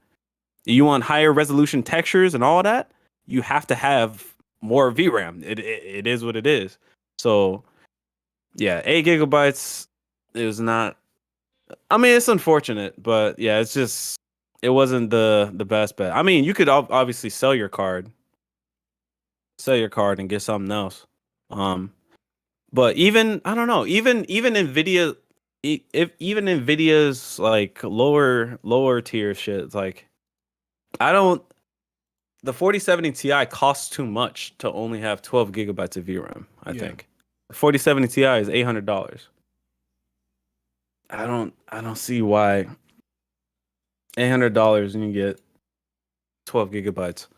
You want higher resolution textures and all that, you have to have more VRAM. It is what it is. So yeah, 8 GB is not. I mean, it's unfortunate, but yeah, it wasn't the best bet. I mean, you could obviously sell your card and get something else. But even I don't know, even Nvidia, if even Nvidia's like lower tier shit, it's like I don't. The 4070 Ti costs too much to only have 12 gigabytes of VRAM. I think 4070 Ti is $800. I don't see why $800 and you get 12 gigabytes.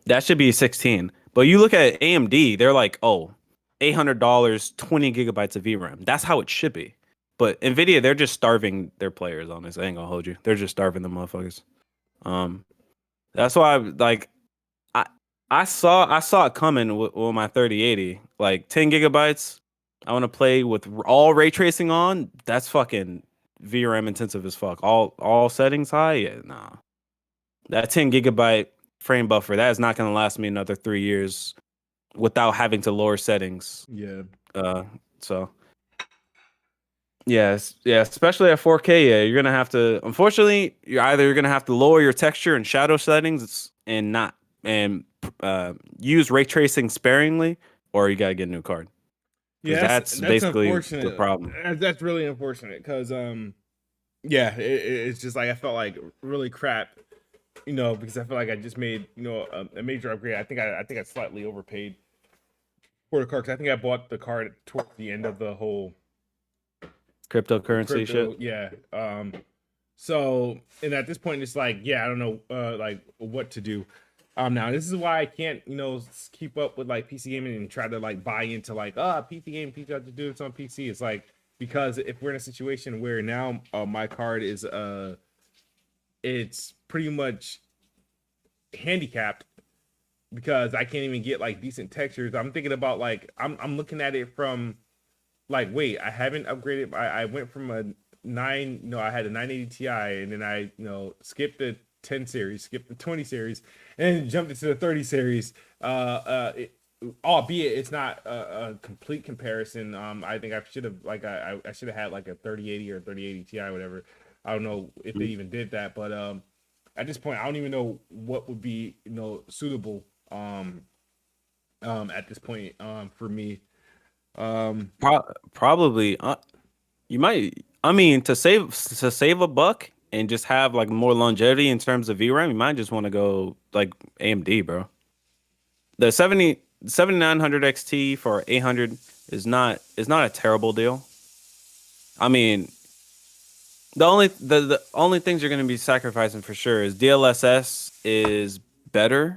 That should be 16. But you look at AMD, they're like, oh, $800, 20 gigabytes of VRAM. That's how it should be. But Nvidia, they're just starving their players on this. I ain't gonna hold you. They're just starving the motherfuckers. That's why I I saw it coming with my 3080. Like 10 gigabytes. I want to play with all ray tracing on. That's fucking VRAM intensive as fuck. All settings high. Yeah, nah. That 10 gigabyte frame buffer, that is not going to last me another 3 years without having to lower settings. Yeah. So yeah, especially at 4K, yeah, you're gonna have to. Unfortunately, you're gonna have to lower your texture and shadow settings and not and use ray tracing sparingly, or you gotta get a new card. Because Yeah, that's that's basically unfortunate. the problem. That's really unfortunate because yeah, it's just like I felt like really crap, because I feel like I just made a major upgrade. I think I slightly overpaid for the card because I think I bought the card towards the end of the whole Cryptocurrency shit. Yeah. So and at this point it's like I don't know like what to do. Now this is why I can't keep up with like PC gaming and try to like buy into like PC game, PC have to do this on PC. It's like because if we're in a situation where now my card is it's pretty much handicapped because I can't even get like decent textures. I'm thinking about like I'm looking at it from like wait, I haven't upgraded. I went from a 9, I had a 980 Ti and then I skipped the 10 series, skipped the 20 series, and then jumped into the 30 series. Albeit it's not a complete comparison. I think I should have like I should have had like a 3080 or 3080 Ti, whatever. I don't know if they even did that, but at this point, I don't even know what would be suitable at this point for me. Probably you might. I mean, to save a buck and just have like more longevity in terms of VRAM, you might just want to go like AMD, bro. The 7900 XT for 800 is not a terrible deal. I mean, the only things you're going to be sacrificing for sure is DLSS is better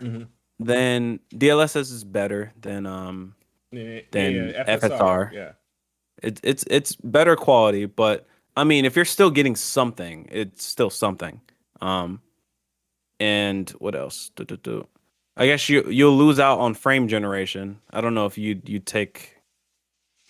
than FSR. Yeah. It's better quality, but I mean, if you're still getting something, it's still something. And what else? I guess you'll lose out on frame generation. I don't know if you'd take.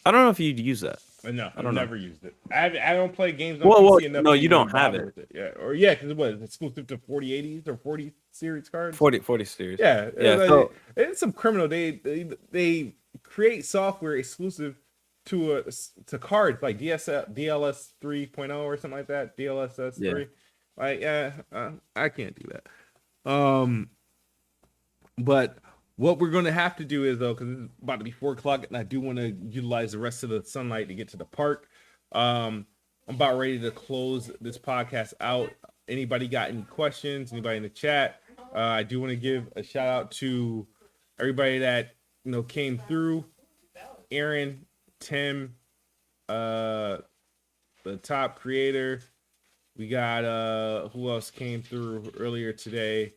I don't know if you'd use that. No, I've never used it. I don't play games on PC enough. No, you don't have it. With it. Yeah, or because what it's exclusive to 4080s or 40 series cards. 40 series. Yeah, So it's some criminal. They create software exclusive to cards like DLS 3.0 or something like that. DLSS 3. Like I can't do that. But What we're gonna have to do is though, because it's about to be 4 o'clock, and I do want to utilize the rest of the sunlight to get to the park. I'm about ready to close this podcast out. Anybody got any questions? Anybody in the chat? I do want to give a shout out to everybody that came through. Aaron, Tim, the top creator. We got who else came through earlier today?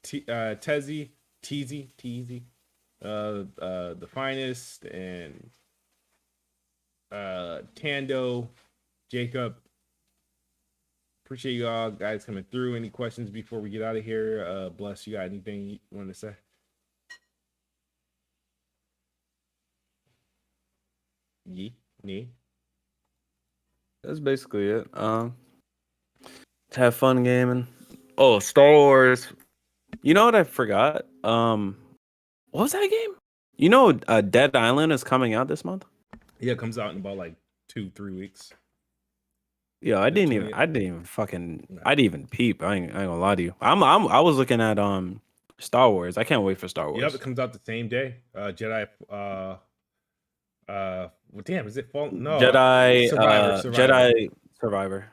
Teasy, the finest, and Tando, Jacob. Appreciate you all guys coming through. Any questions before we get out of here? Bless, you got anything you want to say? Nee. That's basically it. Have fun gaming. Oh, Star Wars. You know what I forgot? What was that game? Dead Island is coming out this month. Yeah, it comes out in about like 2-3 weeks. Yeah, I didn't even peep. I ain't gonna lie to you. I was looking at Star Wars. I can't wait for Star Wars. Yep, it comes out the same day. Jedi. Well, damn, is it fall? No, Jedi Survivor. Jedi Survivor.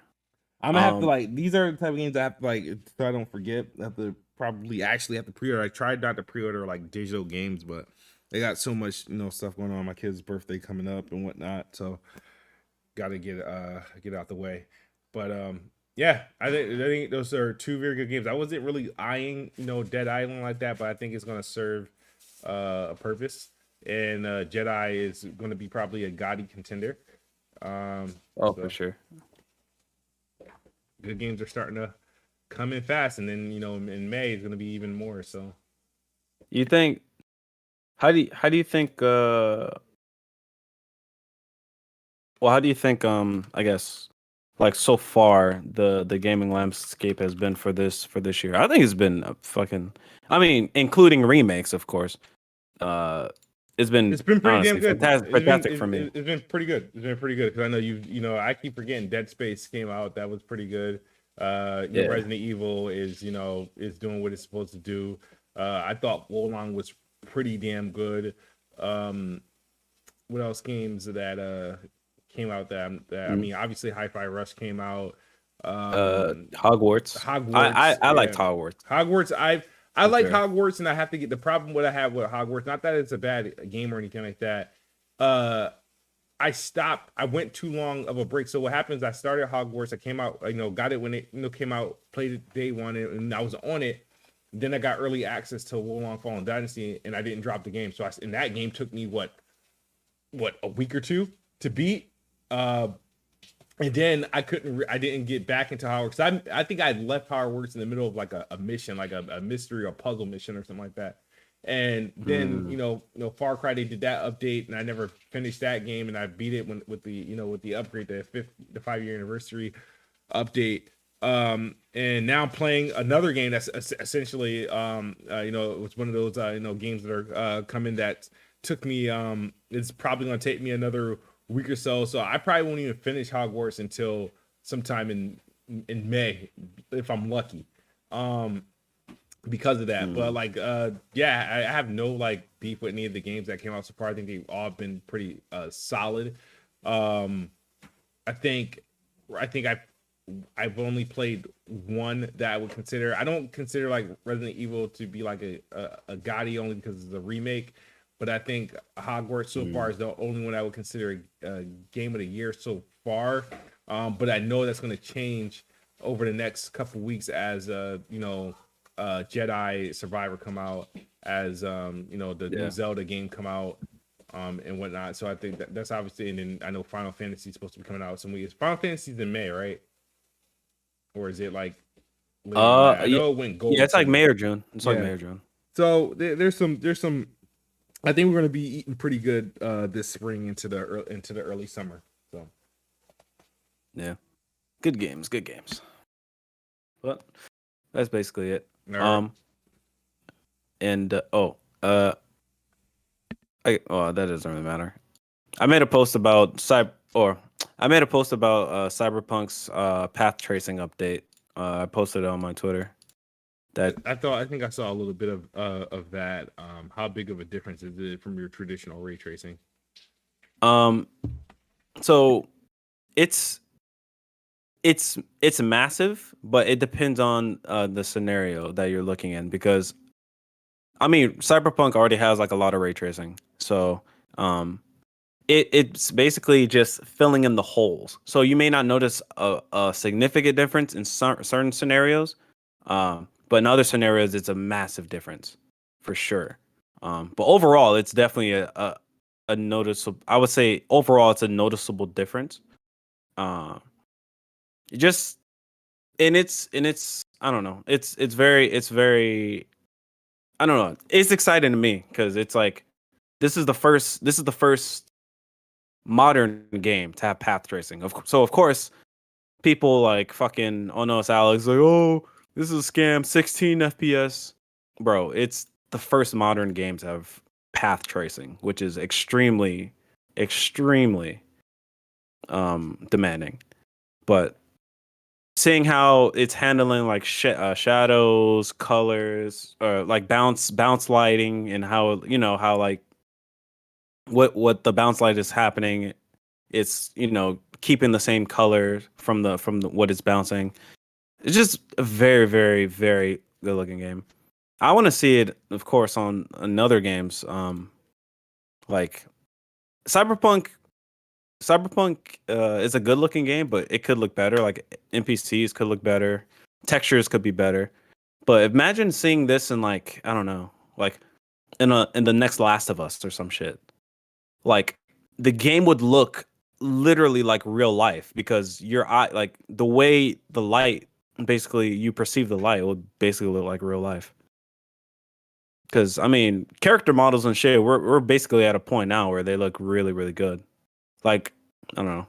I'm gonna have to these are the type of games I have to so I don't forget. I have to probably actually have to pre-order. I tried not to pre-order like digital games, but they got so much stuff going on. My kid's birthday coming up and whatnot, so gotta get out the way. But yeah, I think those are two very good games. I wasn't really eyeing Dead Island like that, but I think it's gonna serve a purpose. And Jedi is going to be probably a gaudy contender. For sure. Good games are starting to come in fast, and then in May it's going to be even more. So, you think? How do you think? How do you think? I guess like so far the gaming landscape has been for this year. I think it's been including remakes, of course. It's been pretty damn good. Fantastic for me. It's been pretty good. Because I know I keep forgetting Dead Space came out. That was pretty good. Resident Evil is doing what it's supposed to do. I thought Ole Man was pretty damn good. What else games that came out I mean, obviously Hi-Fi Rush came out. Hogwarts. I liked Hogwarts. I like Hogwarts, and I have to get the problem what I have with Hogwarts. Not that it's a bad game or anything like that. I stopped. I went too long of a break. So what happens? I started Hogwarts. I came out. Got it when it came out. Played it day one, and I was on it. Then I got early access to Wolong Fallen Dynasty, and I didn't drop the game. So and that game took me what a week or two to beat. And then I didn't get back into Hogwarts. I think I left Hogwarts in the middle of like a mission, like a mystery or puzzle mission or something like that. And then Far Cry, they did that update, and I never finished that game, and I beat it with the upgrade, the 5-year anniversary update. And now I'm playing another game that's essentially it was one of those games that are coming that took me it's probably going to take me another week or so I probably won't even finish Hogwarts until sometime in May if I'm lucky because of that. But I have no beef with any of the games that came out so far. I think they've all been pretty solid. I think I've only played one that I would consider. I don't consider Resident Evil to be like a gaudy only because it's a remake. But I think Hogwarts so far is the only one I would consider a game of the year so far. But I know that's going to change over the next couple weeks as Jedi Survivor come out, as the new Zelda game come out, and whatnot. So I think that's obviously, and then I know Final Fantasy is supposed to be coming out some weeks. Final Fantasy's in May, right? Or is it like? I know it went gold. Yeah, it's like May or June. It's like May or June. So there's some. I think we're going to be eating pretty good this spring into the early summer. So, yeah, good games. But that's basically it. Right. That doesn't really matter. I made a post about Cyberpunk's path tracing update. I posted it on my Twitter. That I think I saw a little bit of that. How big of a difference is it from your traditional ray tracing? so it's it's massive, but it depends on the scenario that you're looking in because I mean Cyberpunk already has like a lot of ray tracing, so it's basically just filling in the holes. So you may not notice a significant difference in certain scenarios, but in other scenarios, it's a massive difference for sure. But overall, it's definitely a noticeable. I would say overall, it's a noticeable difference. Just and it's I don't know. It's very I don't know. It's exciting to me because it's like this is the first modern game to have path tracing. So of course, people like fucking oh no, it's Alex like oh this is a scam, 16 FPS, bro. It's the first modern game to have path tracing, which is extremely demanding. But seeing how it's handling like shadows, colors, or like bounce lighting, and how how like what the bounce light is happening, it's keeping the same color from the what it's bouncing. It's just a very good looking game. I want to see it, of course, on another games. Like Cyberpunk. Cyberpunk is a good looking game, but it could look better. Like NPCs could look better, textures could be better. But imagine seeing this in like I don't know, like in the next Last of Us or some shit. Like the game would look literally like real life because your eye, like the way the light, basically you perceive the light would basically look like real life. Because I mean, character models and shit, we're basically at a point now where they look really good. Like I don't know,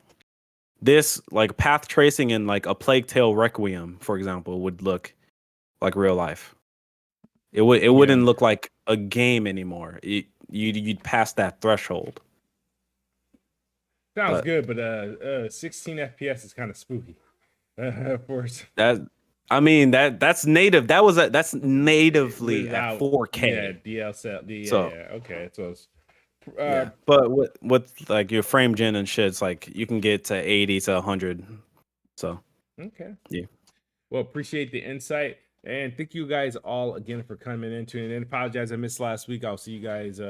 this like path tracing in like a Plague Tale Requiem, for example, would look like real life. It Yeah, wouldn't look like a game anymore. You'd pass that threshold. sounds But good, but 16 FPS is kind of spooky. Of course, that I mean that's native. That's natively at without 4K. DLC, So okay, so it's yeah, but with like your frame gen and shit, it's like you can get to 80 to 100. So okay. yeah, Well, appreciate the insight. And thank you guys all again for coming in, tuning in. Apologize I missed last week. I'll see you guys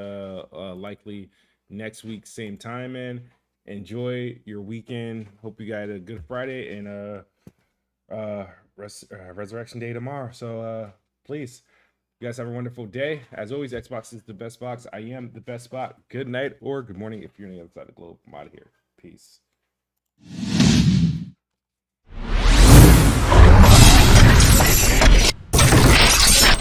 likely next week, same time, and enjoy your weekend. Hope you guys had a good Friday and Resurrection Day tomorrow. So please, you guys have a wonderful day. As always, Xbox is the best box. I am the best spot. Good night or good morning if you're on the other side of the globe. I'm out of here. Peace.